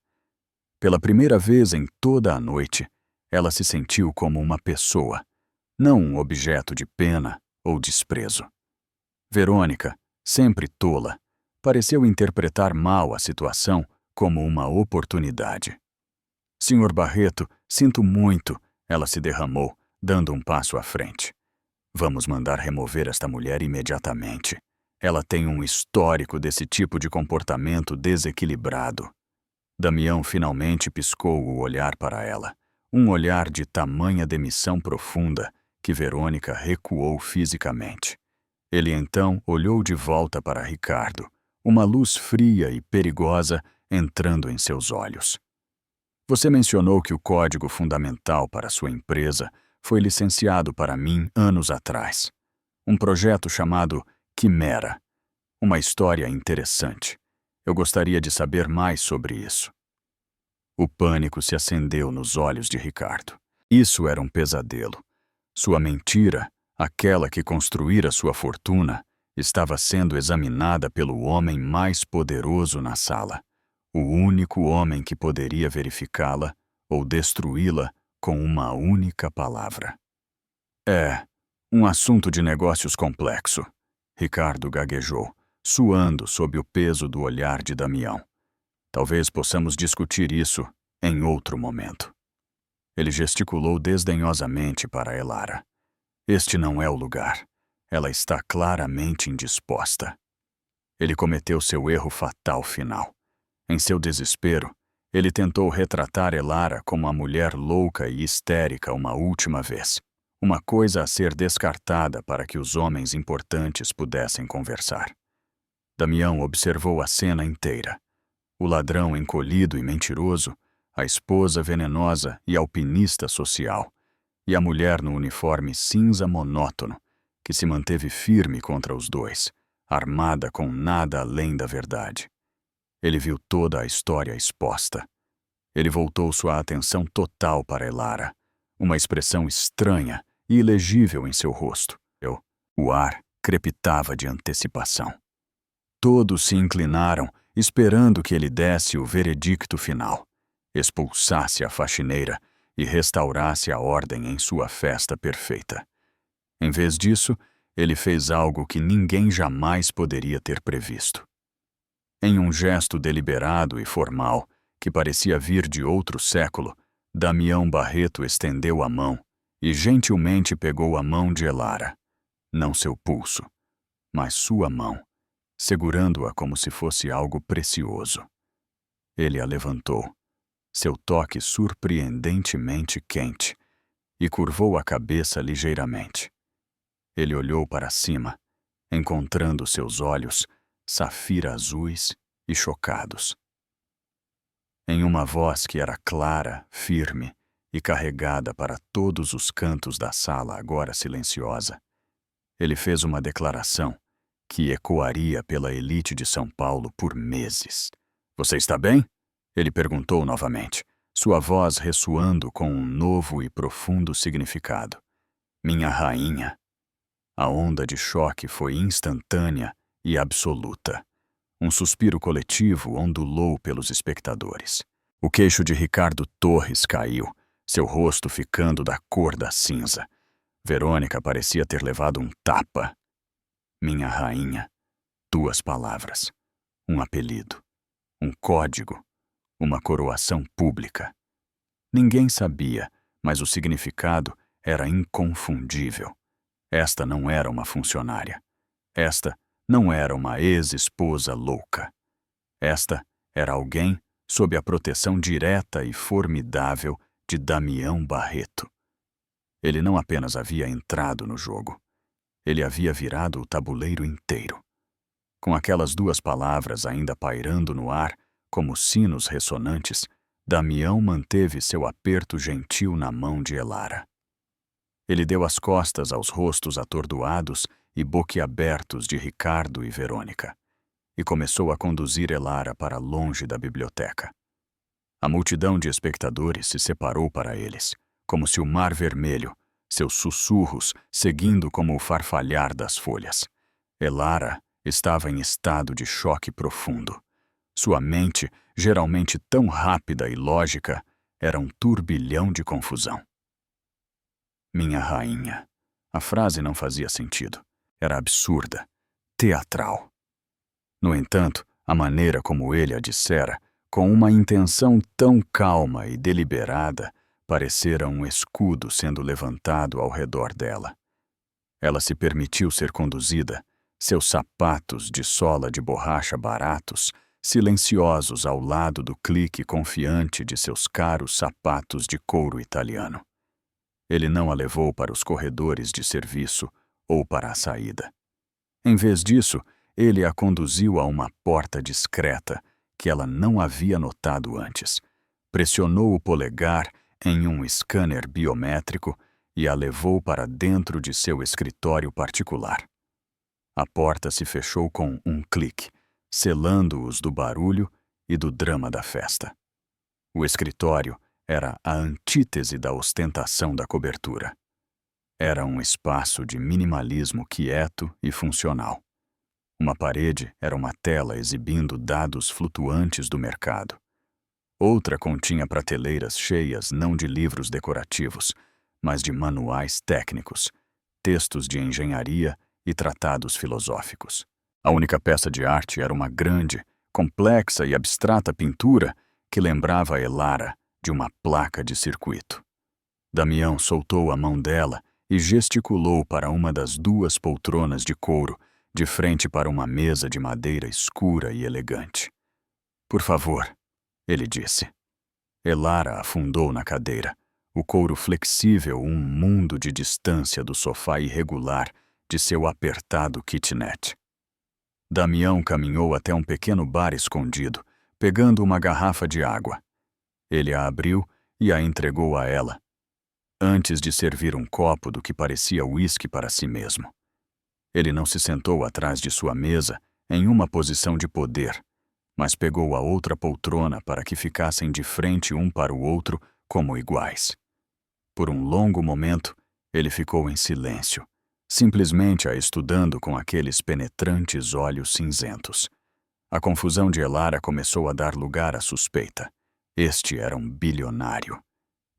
Pela primeira vez em toda a noite, ela se sentiu como uma pessoa, não um objeto de pena ou desprezo. Verônica, sempre tola, pareceu interpretar mal a situação como uma oportunidade. "Senhor Barreto, sinto muito", ela se derramou, dando um passo à frente. "Vamos mandar remover esta mulher imediatamente. Ela tem um histórico desse tipo de comportamento desequilibrado." Damião finalmente piscou o olhar para ela, um olhar de tamanha demissão profunda que Verônica recuou fisicamente. Ele então olhou de volta para Ricardo, uma luz fria e perigosa entrando em seus olhos. "Você mencionou que o código fundamental para sua empresa foi licenciado para mim anos atrás. Um projeto chamado Quimera. Uma história interessante. Eu gostaria de saber mais sobre isso." O pânico se acendeu nos olhos de Ricardo. Isso era um pesadelo. Sua mentira, aquela que construíra sua fortuna, estava sendo examinada pelo homem mais poderoso na sala. O único homem que poderia verificá-la ou destruí-la com uma única palavra. "É um assunto de negócios complexo", Ricardo gaguejou, suando sob o peso do olhar de Damião. "Talvez possamos discutir isso em outro momento." Ele gesticulou desdenhosamente para Elara. "Este não é o lugar. Ela está claramente indisposta." Ele cometeu seu erro fatal final. Em seu desespero, ele tentou retratar Elara como uma mulher louca e histérica uma última vez. Uma coisa a ser descartada para que os homens importantes pudessem conversar. Damião observou a cena inteira. O ladrão encolhido e mentiroso, a esposa venenosa e alpinista social, e a mulher no uniforme cinza monótono, que se manteve firme contra os dois, armada com nada além da verdade. Ele viu toda a história exposta. Ele voltou sua atenção total para Elara, uma expressão estranha e ilegível em seu rosto. O ar crepitava de antecipação. Todos se inclinaram, esperando que ele desse o veredicto final, expulsasse a faxineira e restaurasse a ordem em sua festa perfeita. Em vez disso, ele fez algo que ninguém jamais poderia ter previsto. Em um gesto deliberado e formal, que parecia vir de outro século, Damião Barreto estendeu a mão e gentilmente pegou a mão de Elara. Não seu pulso, mas sua mão, segurando-a como se fosse algo precioso. Ele a levantou, seu toque surpreendentemente quente, e curvou a cabeça ligeiramente. Ele olhou para cima, encontrando seus olhos safira azuis e chocados. Em uma voz que era clara, firme e carregada para todos os cantos da sala agora silenciosa, ele fez uma declaração que ecoaria pela elite de São Paulo por meses. "Você está bem?" Ele perguntou novamente, sua voz ressoando com um novo e profundo significado. "Minha rainha." A onda de choque foi instantânea e absoluta. Um suspiro coletivo ondulou pelos espectadores. O queixo de Ricardo Torres caiu, seu rosto ficando da cor da cinza. Verônica parecia ter levado um tapa. Minha rainha. 2 palavras. Um apelido. Um código. Uma coroação pública. Ninguém sabia, mas o significado era inconfundível. Esta não era uma funcionária. Esta não era uma ex-esposa louca. Esta era alguém sob a proteção direta e formidável de Damião Barreto. Ele não apenas havia entrado no jogo. Ele havia virado o tabuleiro inteiro. Com aquelas 2 palavras ainda pairando no ar, como sinos ressonantes, Damião manteve seu aperto gentil na mão de Elara. Ele deu as costas aos rostos atordoados e boquiabertos de Ricardo e Verônica, e começou a conduzir Elara para longe da biblioteca. A multidão de espectadores se separou para eles, como se o mar vermelho, seus sussurros seguindo como o farfalhar das folhas. Elara estava em estado de choque profundo. Sua mente, geralmente tão rápida e lógica, era um turbilhão de confusão. Minha rainha. A frase não fazia sentido. Era absurda, teatral. No entanto, a maneira como ele a dissera, com uma intenção tão calma e deliberada, parecera um escudo sendo levantado ao redor dela. Ela se permitiu ser conduzida, seus sapatos de sola de borracha baratos, silenciosos ao lado do clique confiante de seus caros sapatos de couro italiano. Ele não a levou para os corredores de serviço ou para a saída. Em vez disso, ele a conduziu a uma porta discreta que ela não havia notado antes. Pressionou o polegar em um scanner biométrico e a levou para dentro de seu escritório particular. A porta se fechou com um clique, selando-os do barulho e do drama da festa. O escritório era a antítese da ostentação da cobertura. Era um espaço de minimalismo quieto e funcional. Uma parede era uma tela exibindo dados flutuantes do mercado. Outra continha prateleiras cheias não de livros decorativos, mas de manuais técnicos, textos de engenharia e tratados filosóficos. A única peça de arte era uma grande, complexa e abstrata pintura que lembrava a Elara de uma placa de circuito. Damião soltou a mão dela e gesticulou para uma das 2 poltronas de couro, de frente para uma mesa de madeira escura e elegante. "Por favor", ele disse. Elara afundou na cadeira, o couro flexível um mundo de distância do sofá irregular de seu apertado kitnet. Damião caminhou até um pequeno bar escondido, pegando uma garrafa de água. Ele a abriu e a entregou a ela, antes de servir um copo do que parecia uísque para si mesmo. Ele não se sentou atrás de sua mesa em uma posição de poder, mas pegou a outra poltrona para que ficassem de frente um para o outro como iguais. Por um longo momento, ele ficou em silêncio, simplesmente a estudando com aqueles penetrantes olhos cinzentos. A confusão de Elara começou a dar lugar à suspeita. Este era um bilionário.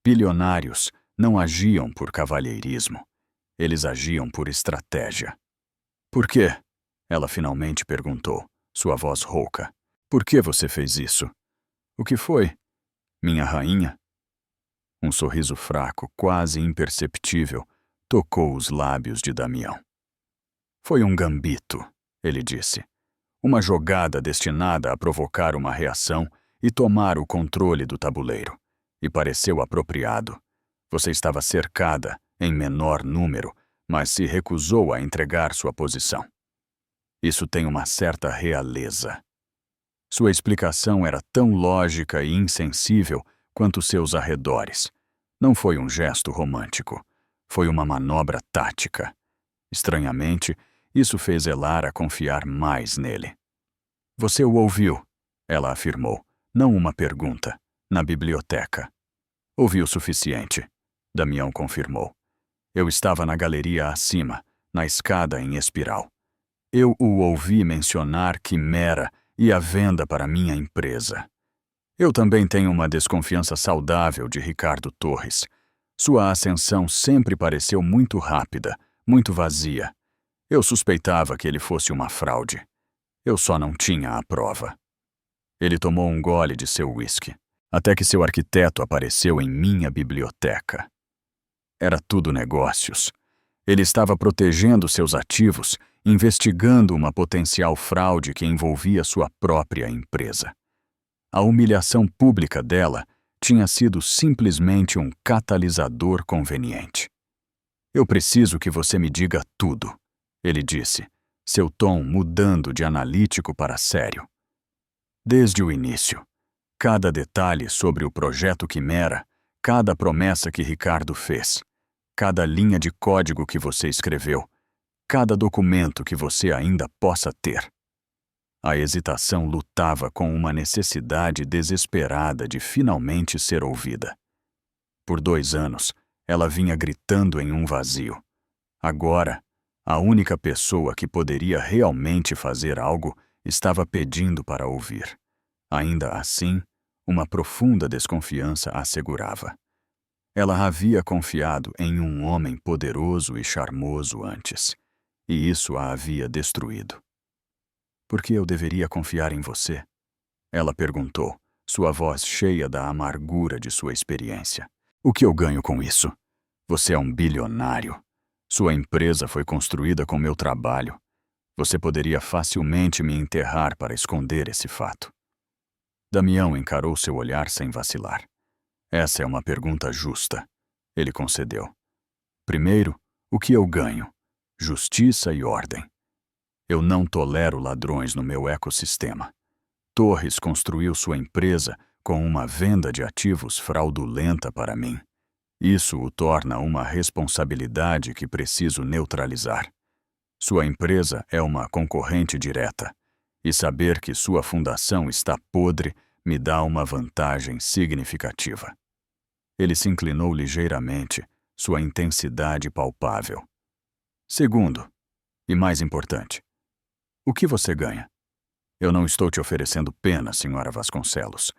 Bilionários não agiam por cavalheirismo. Eles agiam por estratégia. Por quê? Ela finalmente perguntou, sua voz rouca. Por que você fez isso? O que foi? Minha rainha? Um sorriso fraco, quase imperceptível, tocou os lábios de Damião. Foi um gambito, ele disse. Uma jogada destinada a provocar uma reação e tomar o controle do tabuleiro. E pareceu apropriado. Você estava cercada, em menor número, mas se recusou a entregar sua posição. Isso tem uma certa realeza. Sua explicação era tão lógica e insensível quanto seus arredores. Não foi um gesto romântico. Foi uma manobra tática. Estranhamente, isso fez Elara confiar mais nele. Você o ouviu, ela afirmou, não uma pergunta, na biblioteca. Ouvi o suficiente, Damião confirmou. Eu estava na galeria acima, na escada em espiral. Eu o ouvi mencionar quimera e a venda para minha empresa. Eu também tenho uma desconfiança saudável de Ricardo Torres. Sua ascensão sempre pareceu muito rápida, muito vazia. Eu suspeitava que ele fosse uma fraude. Eu só não tinha a prova. Ele tomou um gole de seu uísque, até que seu arquiteto apareceu em minha biblioteca. Era tudo negócios. Ele estava protegendo seus ativos, investigando uma potencial fraude que envolvia sua própria empresa. A humilhação pública dela tinha sido simplesmente um catalisador conveniente. Eu preciso que você me diga tudo, ele disse, seu tom mudando de analítico para sério. Desde o início, cada detalhe sobre o projeto Quimera, cada promessa que Ricardo fez, cada linha de código que você escreveu, cada documento que você ainda possa ter. A hesitação lutava com uma necessidade desesperada de finalmente ser ouvida. Por 2 anos, ela vinha gritando em um vazio. Agora, a única pessoa que poderia realmente fazer algo estava pedindo para ouvir. Ainda assim, uma profunda desconfiança a segurava. Ela havia confiado em um homem poderoso e charmoso antes, e isso a havia destruído. Por que eu deveria confiar em você? Ela perguntou, sua voz cheia da amargura de sua experiência. O que eu ganho com isso? Você é um bilionário. Sua empresa foi construída com meu trabalho. Você poderia facilmente me enterrar para esconder esse fato. Damião encarou seu olhar sem vacilar. Essa é uma pergunta justa. Ele concedeu. Primeiro, o que eu ganho? Justiça e ordem. Eu não tolero ladrões no meu ecossistema. Torres construiu sua empresa com uma venda de ativos fraudulenta para mim. Isso o torna uma responsabilidade que preciso neutralizar. Sua empresa é uma concorrente direta, e saber que sua fundação está podre me dá uma vantagem significativa. Ele se inclinou ligeiramente, sua intensidade palpável. Segundo, e mais importante, o que você ganha? Eu não estou te oferecendo pena, senhora Vasconcelos.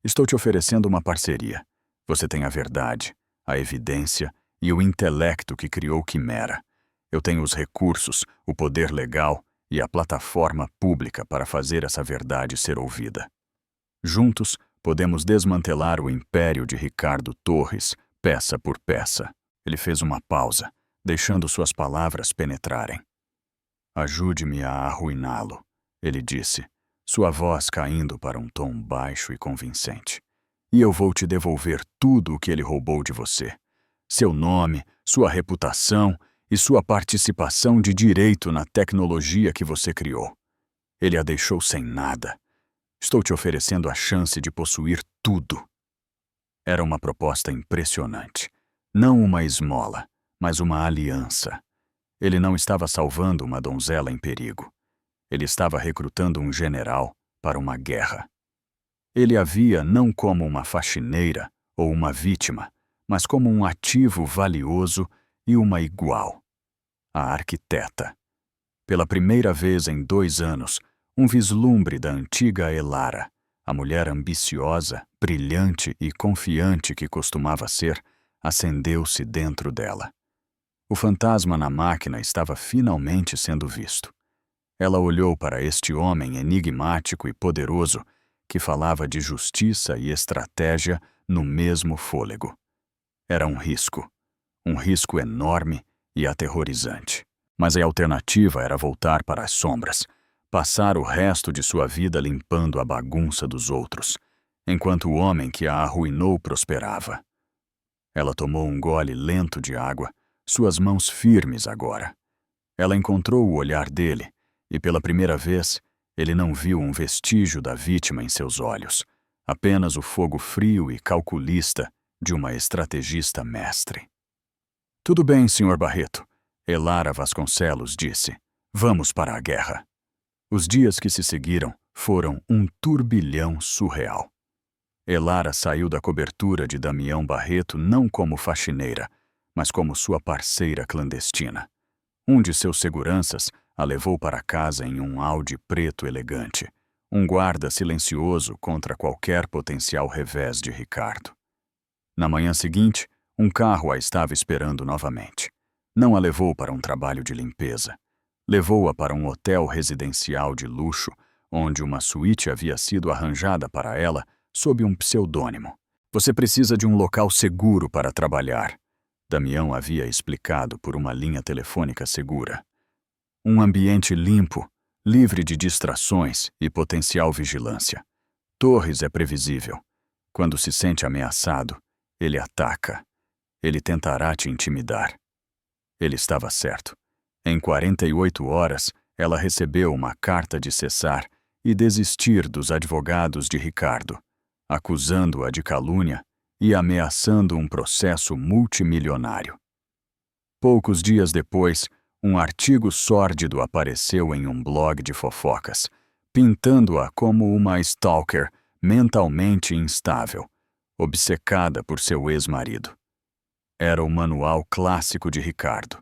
Estou te oferecendo uma parceria. Você tem a verdade, a evidência e o intelecto que criou Quimera. Eu tenho os recursos, o poder legal e a plataforma pública para fazer essa verdade ser ouvida. Juntos, podemos desmantelar o império de Ricardo Torres, peça por peça. Ele fez uma pausa, deixando suas palavras penetrarem. Ajude-me a arruiná-lo, ele disse, sua voz caindo para um tom baixo e convincente. E eu vou te devolver tudo o que ele roubou de você. Seu nome, sua reputação e sua participação de direito na tecnologia que você criou. Ele a deixou sem nada. Estou te oferecendo a chance de possuir tudo. Era uma proposta impressionante. Não uma esmola, mas uma aliança. Ele não estava salvando uma donzela em perigo. Ele estava recrutando um general para uma guerra. Ele a via não como uma faxineira ou uma vítima, mas como um ativo valioso e uma igual. A arquiteta. Pela primeira vez em 2 anos, um vislumbre da antiga Elara, a mulher ambiciosa, brilhante e confiante que costumava ser, acendeu-se dentro dela. O fantasma na máquina estava finalmente sendo visto. Ela olhou para este homem enigmático e poderoso que falava de justiça e estratégia no mesmo fôlego. Era um risco enorme e aterrorizante. Mas a alternativa era voltar para as sombras, passar o resto de sua vida limpando a bagunça dos outros, enquanto o homem que a arruinou prosperava. Ela tomou um gole lento de água, suas mãos firmes agora. Ela encontrou o olhar dele, e pela primeira vez, ele não viu um vestígio da vítima em seus olhos, apenas o fogo frio e calculista de uma estrategista mestre. "Tudo bem, Sr. Barreto", Elara Vasconcelos disse. "Vamos para a guerra." Os dias que se seguiram foram um turbilhão surreal. Elara saiu da cobertura de Damião Barreto não como faxineira, mas como sua parceira clandestina. Um de seus seguranças a levou para casa em um Audi preto elegante, um guarda silencioso contra qualquer potencial revés de Ricardo. Na manhã seguinte, um carro a estava esperando novamente. Não a levou para um trabalho de limpeza. Levou-a para um hotel residencial de luxo, onde uma suíte havia sido arranjada para ela sob um pseudônimo. "Você precisa de um local seguro para trabalhar", Damião havia explicado por uma linha telefônica segura. "Um ambiente limpo, livre de distrações e potencial vigilância. Torres é previsível. Quando se sente ameaçado, ele ataca. Ele tentará te intimidar." Ele estava certo. Em 48 horas, ela recebeu uma carta de cessar e desistir dos advogados de Ricardo, acusando-a de calúnia e ameaçando um processo multimilionário. Poucos dias depois, um artigo sórdido apareceu em um blog de fofocas, pintando-a como uma stalker mentalmente instável, obcecada por seu ex-marido. Era o manual clássico de Ricardo: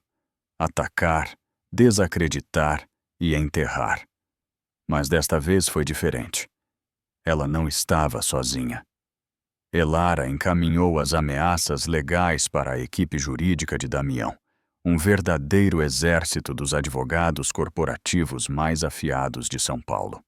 atacar, desacreditar e enterrar. Mas desta vez foi diferente. Ela não estava sozinha. Elara encaminhou as ameaças legais para a equipe jurídica de Damião, um verdadeiro exército dos advogados corporativos mais afiados de São Paulo.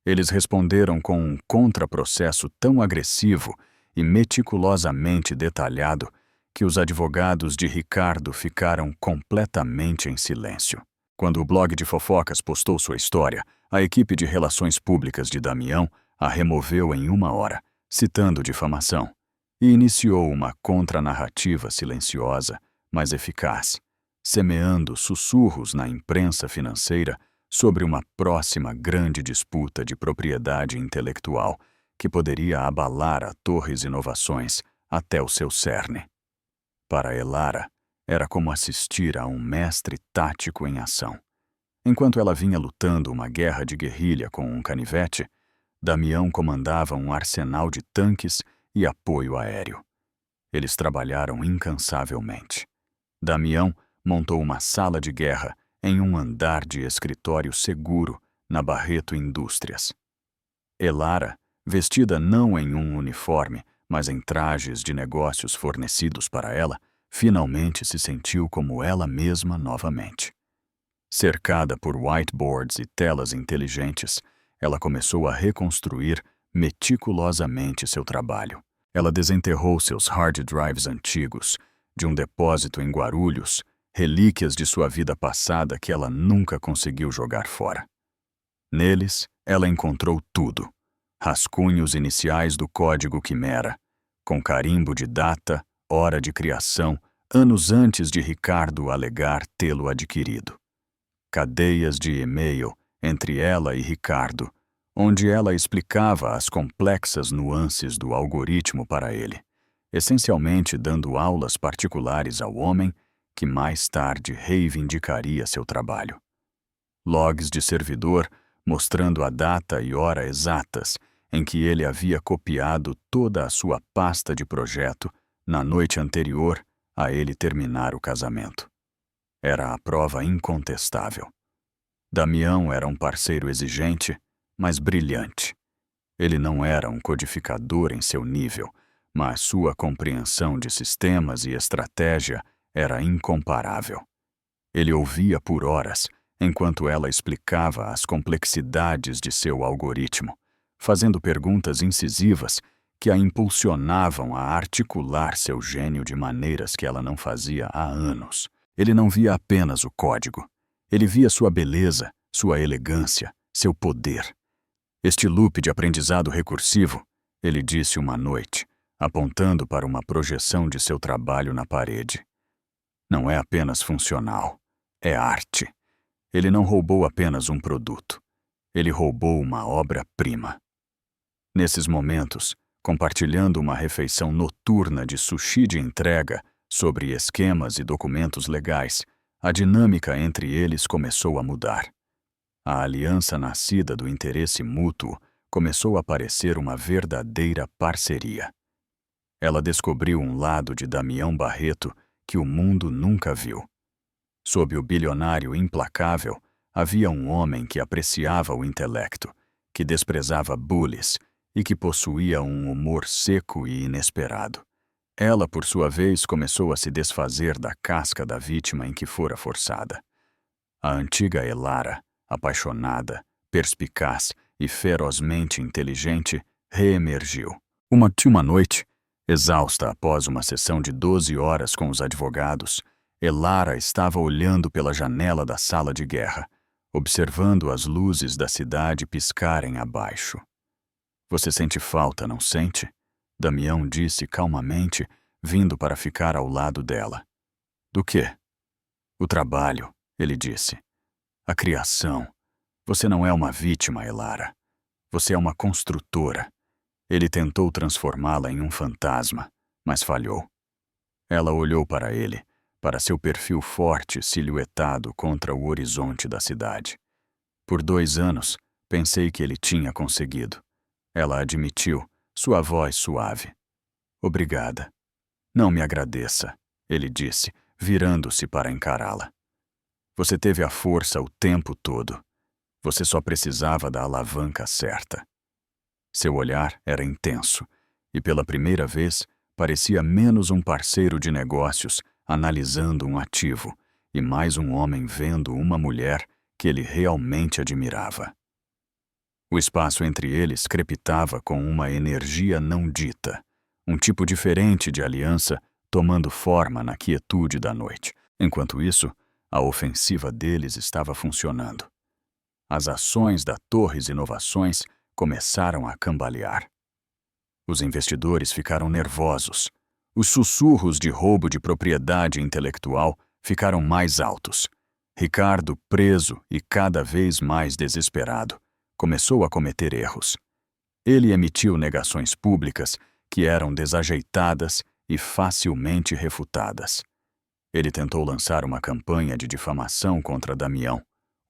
Eles responderam com um contraprocesso tão agressivo e meticulosamente detalhado que os advogados de Ricardo ficaram completamente em silêncio. Quando o blog de fofocas postou sua história, a equipe de relações públicas de Damião a removeu em 1 hora, citando difamação, e iniciou uma contranarrativa silenciosa, mas eficaz, semeando sussurros na imprensa financeira sobre uma próxima grande disputa de propriedade intelectual que poderia abalar a Torres Inovações até o seu cerne. Para Elara, era como assistir a um mestre tático em ação. Enquanto ela vinha lutando uma guerra de guerrilha com um canivete, Damião comandava um arsenal de tanques e apoio aéreo. Eles trabalharam incansavelmente. Damião montou uma sala de guerra em um andar de escritório seguro na Barreto Indústrias. Elara, vestida não em um uniforme, mas em trajes de negócios fornecidos para ela, finalmente se sentiu como ela mesma novamente. Cercada por whiteboards e telas inteligentes, ela começou a reconstruir meticulosamente seu trabalho. Ela desenterrou seus hard drives antigos, de um depósito em Guarulhos, relíquias de sua vida passada que ela nunca conseguiu jogar fora. Neles, ela encontrou tudo: rascunhos iniciais do código Quimera, com carimbo de data, hora de criação, anos antes de Ricardo alegar tê-lo adquirido. Cadeias de e-mail entre ela e Ricardo, onde ela explicava as complexas nuances do algoritmo para ele, essencialmente dando aulas particulares ao homem que mais tarde reivindicaria seu trabalho. Logs de servidor mostrando a data e hora exatas em que ele havia copiado toda a sua pasta de projeto na noite anterior a ele terminar o casamento. Era a prova incontestável. Damião era um parceiro exigente, mas brilhante. Ele não era um codificador em seu nível, mas sua compreensão de sistemas e estratégia era incomparável. Ele ouvia por horas, enquanto ela explicava as complexidades de seu algoritmo, fazendo perguntas incisivas que a impulsionavam a articular seu gênio de maneiras que ela não fazia há anos. Ele não via apenas o código. Ele via sua beleza, sua elegância, seu poder. Este loop de aprendizado recursivo, ele disse uma noite, apontando para uma projeção de seu trabalho na parede. Não é apenas funcional, é arte. Ele não roubou apenas um produto. Ele roubou uma obra-prima. Nesses momentos, compartilhando uma refeição noturna de sushi de entrega sobre esquemas e documentos legais, a dinâmica entre eles começou a mudar. A aliança nascida do interesse mútuo começou a parecer uma verdadeira parceria. Ela descobriu um lado de Damião Barreto que o mundo nunca viu. Sob o bilionário implacável, havia um homem que apreciava o intelecto, que desprezava bullies e que possuía um humor seco e inesperado. Ela, por sua vez, começou a se desfazer da casca da vítima em que fora forçada. A antiga Elara, apaixonada, perspicaz e ferozmente inteligente, reemergiu. Uma noite, exausta após uma sessão de 12 horas com os advogados, Elara estava olhando pela janela da sala de guerra, observando as luzes da cidade piscarem abaixo. Você sente falta, não sente? Damião disse calmamente, vindo para ficar ao lado dela. Do quê? O trabalho, ele disse. A criação. Você não é uma vítima, Elara. Você é uma construtora. Ele tentou transformá-la em um fantasma, mas falhou. Ela olhou para ele, para seu perfil forte silhuetado contra o horizonte da cidade. Por 2 anos, pensei que ele tinha conseguido. Ela admitiu, sua voz suave. Obrigada. Não me agradeça, ele disse, virando-se para encará-la. Você teve a força o tempo todo. Você só precisava da alavanca certa. Seu olhar era intenso, e pela primeira vez parecia menos um parceiro de negócios analisando um ativo e mais um homem vendo uma mulher que ele realmente admirava. O espaço entre eles crepitava com uma energia não dita, um tipo diferente de aliança tomando forma na quietude da noite. Enquanto isso, a ofensiva deles estava funcionando. As ações da Torres Inovações começaram a cambalear. Os investidores ficaram nervosos. Os sussurros de roubo de propriedade intelectual ficaram mais altos. Ricardo, preso e cada vez mais desesperado, começou a cometer erros. Ele emitiu negações públicas que eram desajeitadas e facilmente refutadas. Ele tentou lançar uma campanha de difamação contra Damião,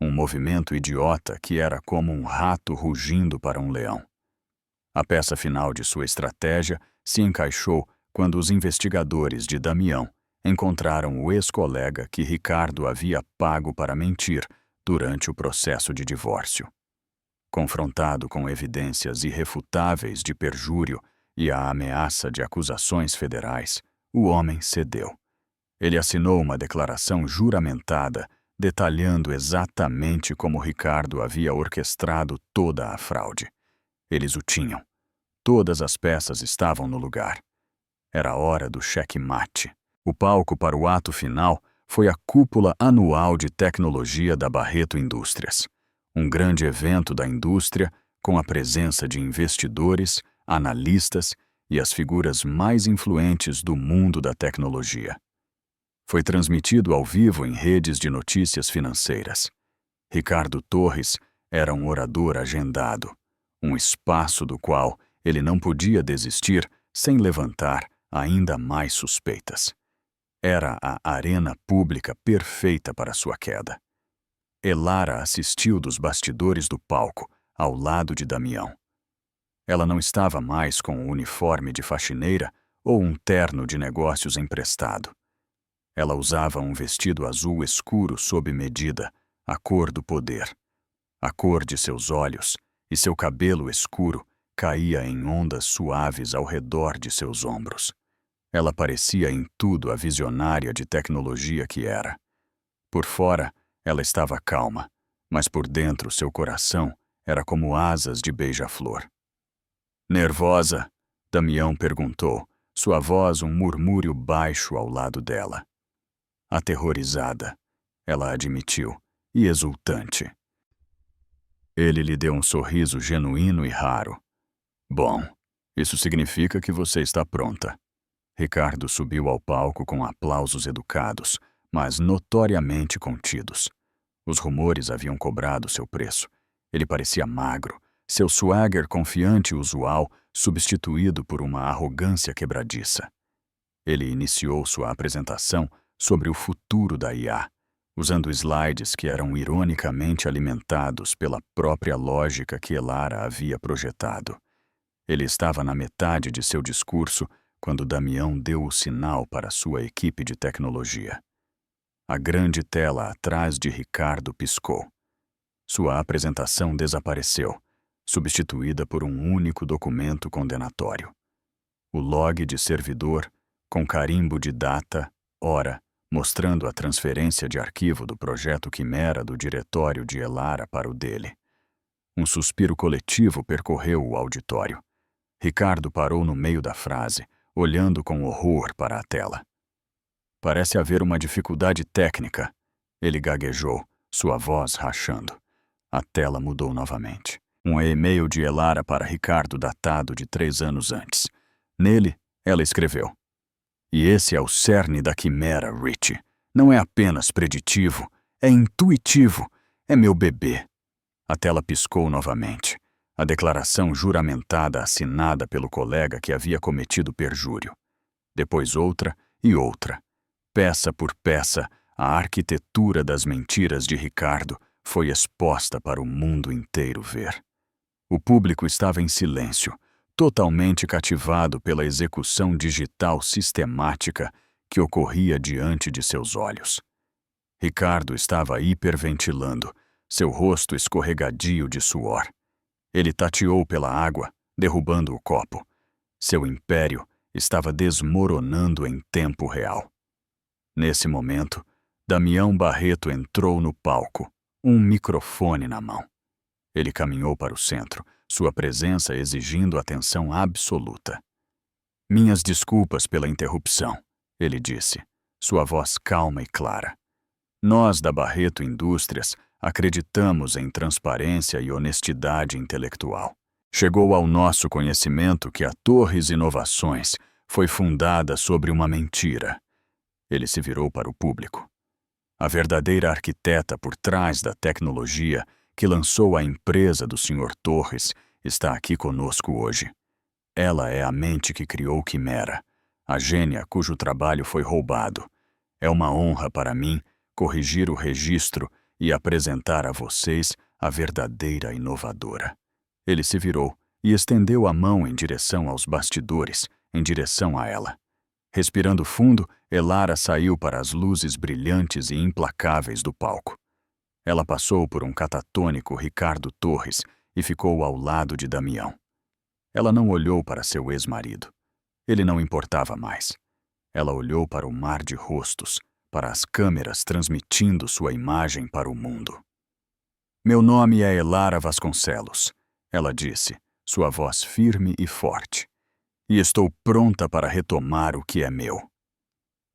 um movimento idiota que era como um rato rugindo para um leão. A peça final de sua estratégia se encaixou quando os investigadores de Damião encontraram o ex-colega que Ricardo havia pago para mentir durante o processo de divórcio. Confrontado com evidências irrefutáveis de perjúrio e a ameaça de acusações federais, o homem cedeu. Ele assinou uma declaração juramentada detalhando exatamente como Ricardo havia orquestrado toda a fraude. Eles o tinham. Todas as peças estavam no lugar. Era hora do checkmate. O palco para o ato final foi a Cúpula Anual de Tecnologia da Barreto Indústrias, um grande evento da indústria com a presença de investidores, analistas e as figuras mais influentes do mundo da tecnologia. Foi transmitido ao vivo em redes de notícias financeiras. Ricardo Torres era um orador agendado, um espaço do qual ele não podia desistir sem levantar ainda mais suspeitas. Era a arena pública perfeita para sua queda. Elara assistiu dos bastidores do palco, ao lado de Damião. Ela não estava mais com um uniforme de faxineira ou um terno de negócios emprestado. Ela usava um vestido azul escuro sob medida, a cor do poder. A cor de seus olhos e seu cabelo escuro caía em ondas suaves ao redor de seus ombros. Ela parecia em tudo a visionária de tecnologia que era. Por fora, ela estava calma, mas por dentro seu coração era como asas de beija-flor. Nervosa? Damião perguntou, sua voz um murmúrio baixo ao lado dela. Aterrorizada, ela admitiu, e exultante. Ele lhe deu um sorriso genuíno e raro. Bom, isso significa que você está pronta. Ricardo subiu ao palco com aplausos educados, mas notoriamente contidos. Os rumores haviam cobrado seu preço. Ele parecia magro, seu swagger confiante e usual substituído por uma arrogância quebradiça. Ele iniciou sua apresentação sobre o futuro da IA, usando slides que eram ironicamente alimentados pela própria lógica que Elara havia projetado. Ele estava na metade de seu discurso quando Damião deu o sinal para sua equipe de tecnologia. A grande tela atrás de Ricardo piscou. Sua apresentação desapareceu, substituída por um único documento condenatório. O log de servidor, com carimbo de data, hora, mostrando a transferência de arquivo do projeto Quimera do diretório de Elara para o dele. Um suspiro coletivo percorreu o auditório. Ricardo parou no meio da frase, olhando com horror para a tela. Parece haver uma dificuldade técnica. Ele gaguejou, sua voz rachando. A tela mudou novamente. Um e-mail de Elara para Ricardo datado de 3 anos antes. Nele, ela escreveu: E esse é o cerne da quimera, Rich. Não é apenas preditivo, é intuitivo, é meu bebê. A tela piscou novamente. A declaração juramentada assinada pelo colega que havia cometido perjúrio. Depois outra e outra. Peça por peça, a arquitetura das mentiras de Ricardo foi exposta para o mundo inteiro ver. O público estava em silêncio, totalmente cativado pela execução digital sistemática que ocorria diante de seus olhos. Ricardo estava hiperventilando, seu rosto escorregadio de suor. Ele tateou pela água, derrubando o copo. Seu império estava desmoronando em tempo real. Nesse momento, Damião Barreto entrou no palco, um microfone na mão. Ele caminhou para o centro, sua presença exigindo atenção absoluta. Minhas desculpas pela interrupção, ele disse, sua voz calma e clara. Nós da Barreto Indústrias acreditamos em transparência e honestidade intelectual. Chegou ao nosso conhecimento que a Torres Inovações foi fundada sobre uma mentira. Ele se virou para o público. A verdadeira arquiteta por trás da tecnologia que lançou a empresa do Sr. Torres está aqui conosco hoje. Ela é a mente que criou Quimera, a gênia cujo trabalho foi roubado. É uma honra para mim corrigir o registro e apresentar a vocês a verdadeira inovadora. Ele se virou e estendeu a mão em direção aos bastidores, em direção a ela. Respirando fundo, Elara saiu para as luzes brilhantes e implacáveis do palco. Ela passou por um catatônico Ricardo Torres e ficou ao lado de Damião. Ela não olhou para seu ex-marido. Ele não importava mais. Ela olhou para o mar de rostos, para as câmeras transmitindo sua imagem para o mundo. Meu nome é Elara Vasconcelos, ela disse, sua voz firme e forte. E estou pronta para retomar o que é meu.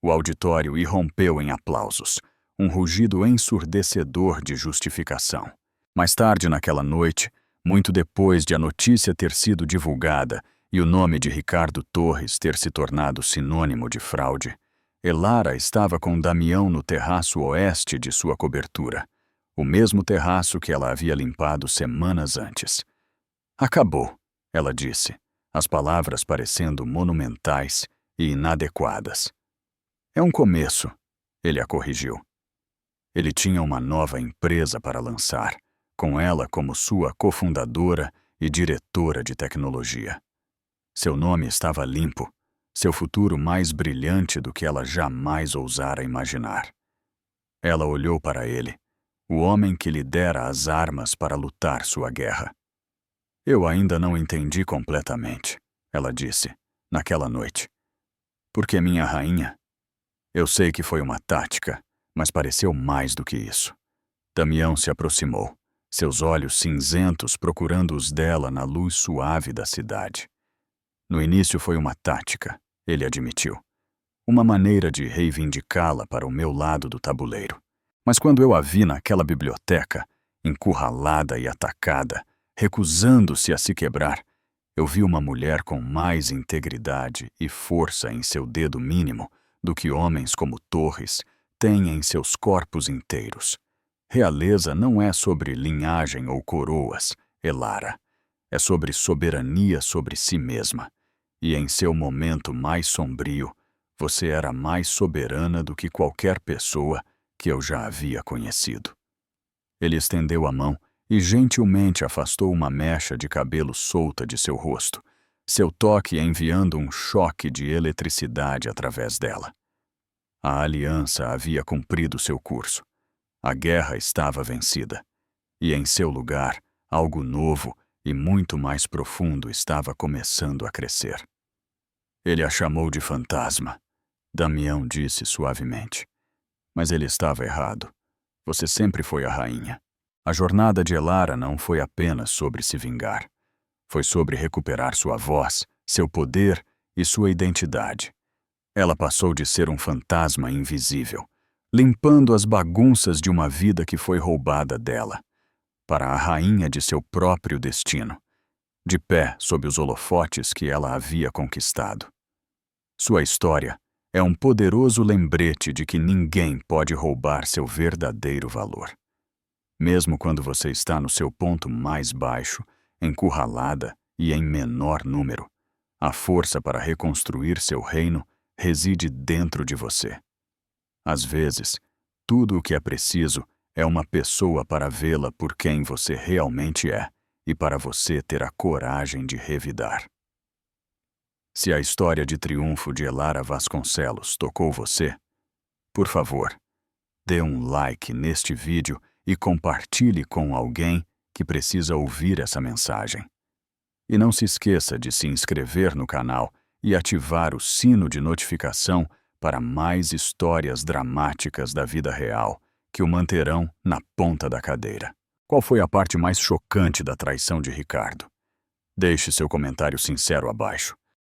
O auditório irrompeu em aplausos, um rugido ensurdecedor de justificação. Mais tarde naquela noite, muito depois de a notícia ter sido divulgada e o nome de Ricardo Torres ter se tornado sinônimo de fraude, Elara estava com Damião no terraço oeste de sua cobertura, o mesmo terraço que ela havia limpado semanas antes. Acabou, ela disse, as palavras parecendo monumentais e inadequadas. É um começo, ele a corrigiu. Ele tinha uma nova empresa para lançar, com ela como sua cofundadora e diretora de tecnologia. Seu nome estava limpo, seu futuro mais brilhante do que ela jamais ousara imaginar. Ela olhou para ele, o homem que lhe dera as armas para lutar sua guerra. Eu ainda não entendi completamente, ela disse, naquela noite. Porque minha rainha? Eu sei que foi uma tática, mas pareceu mais do que isso. Damião se aproximou, seus olhos cinzentos procurando os dela na luz suave da cidade. No início foi uma tática, ele admitiu. Uma maneira de reivindicá-la para o meu lado do tabuleiro. Mas quando eu a vi naquela biblioteca, encurralada e atacada, recusando-se a se quebrar, eu vi uma mulher com mais integridade e força em seu dedo mínimo do que homens como Torres têm em seus corpos inteiros. Realeza não é sobre linhagem ou coroas, Elara. É sobre soberania sobre si mesma. E em seu momento mais sombrio, você era mais soberana do que qualquer pessoa que eu já havia conhecido. Ele estendeu a mão e gentilmente afastou uma mecha de cabelo solta de seu rosto, seu toque enviando um choque de eletricidade através dela. A aliança havia cumprido seu curso. A guerra estava vencida. E em seu lugar, algo novo e muito mais profundo estava começando a crescer. Ele a chamou de fantasma, Damião disse suavemente. Mas ele estava errado. Você sempre foi a rainha. A jornada de Elara não foi apenas sobre se vingar. Foi sobre recuperar sua voz, seu poder e sua identidade. Ela passou de ser um fantasma invisível, limpando as bagunças de uma vida que foi roubada dela, para a rainha de seu próprio destino, de pé sob os holofotes que ela havia conquistado. Sua história é um poderoso lembrete de que ninguém pode roubar seu verdadeiro valor. Mesmo quando você está no seu ponto mais baixo, encurralada e em menor número, a força para reconstruir seu reino reside dentro de você. Às vezes, tudo o que é preciso é uma pessoa para vê-la por quem você realmente é e para você ter a coragem de revidar. Se a história de triunfo de Elara Vasconcelos tocou você, por favor, dê um like neste vídeo e compartilhe com alguém que precisa ouvir essa mensagem. E não se esqueça de se inscrever no canal e ativar o sino de notificação para mais histórias dramáticas da vida real que o manterão na ponta da cadeira. Qual foi a parte mais chocante da traição de Ricardo? Deixe seu comentário sincero abaixo.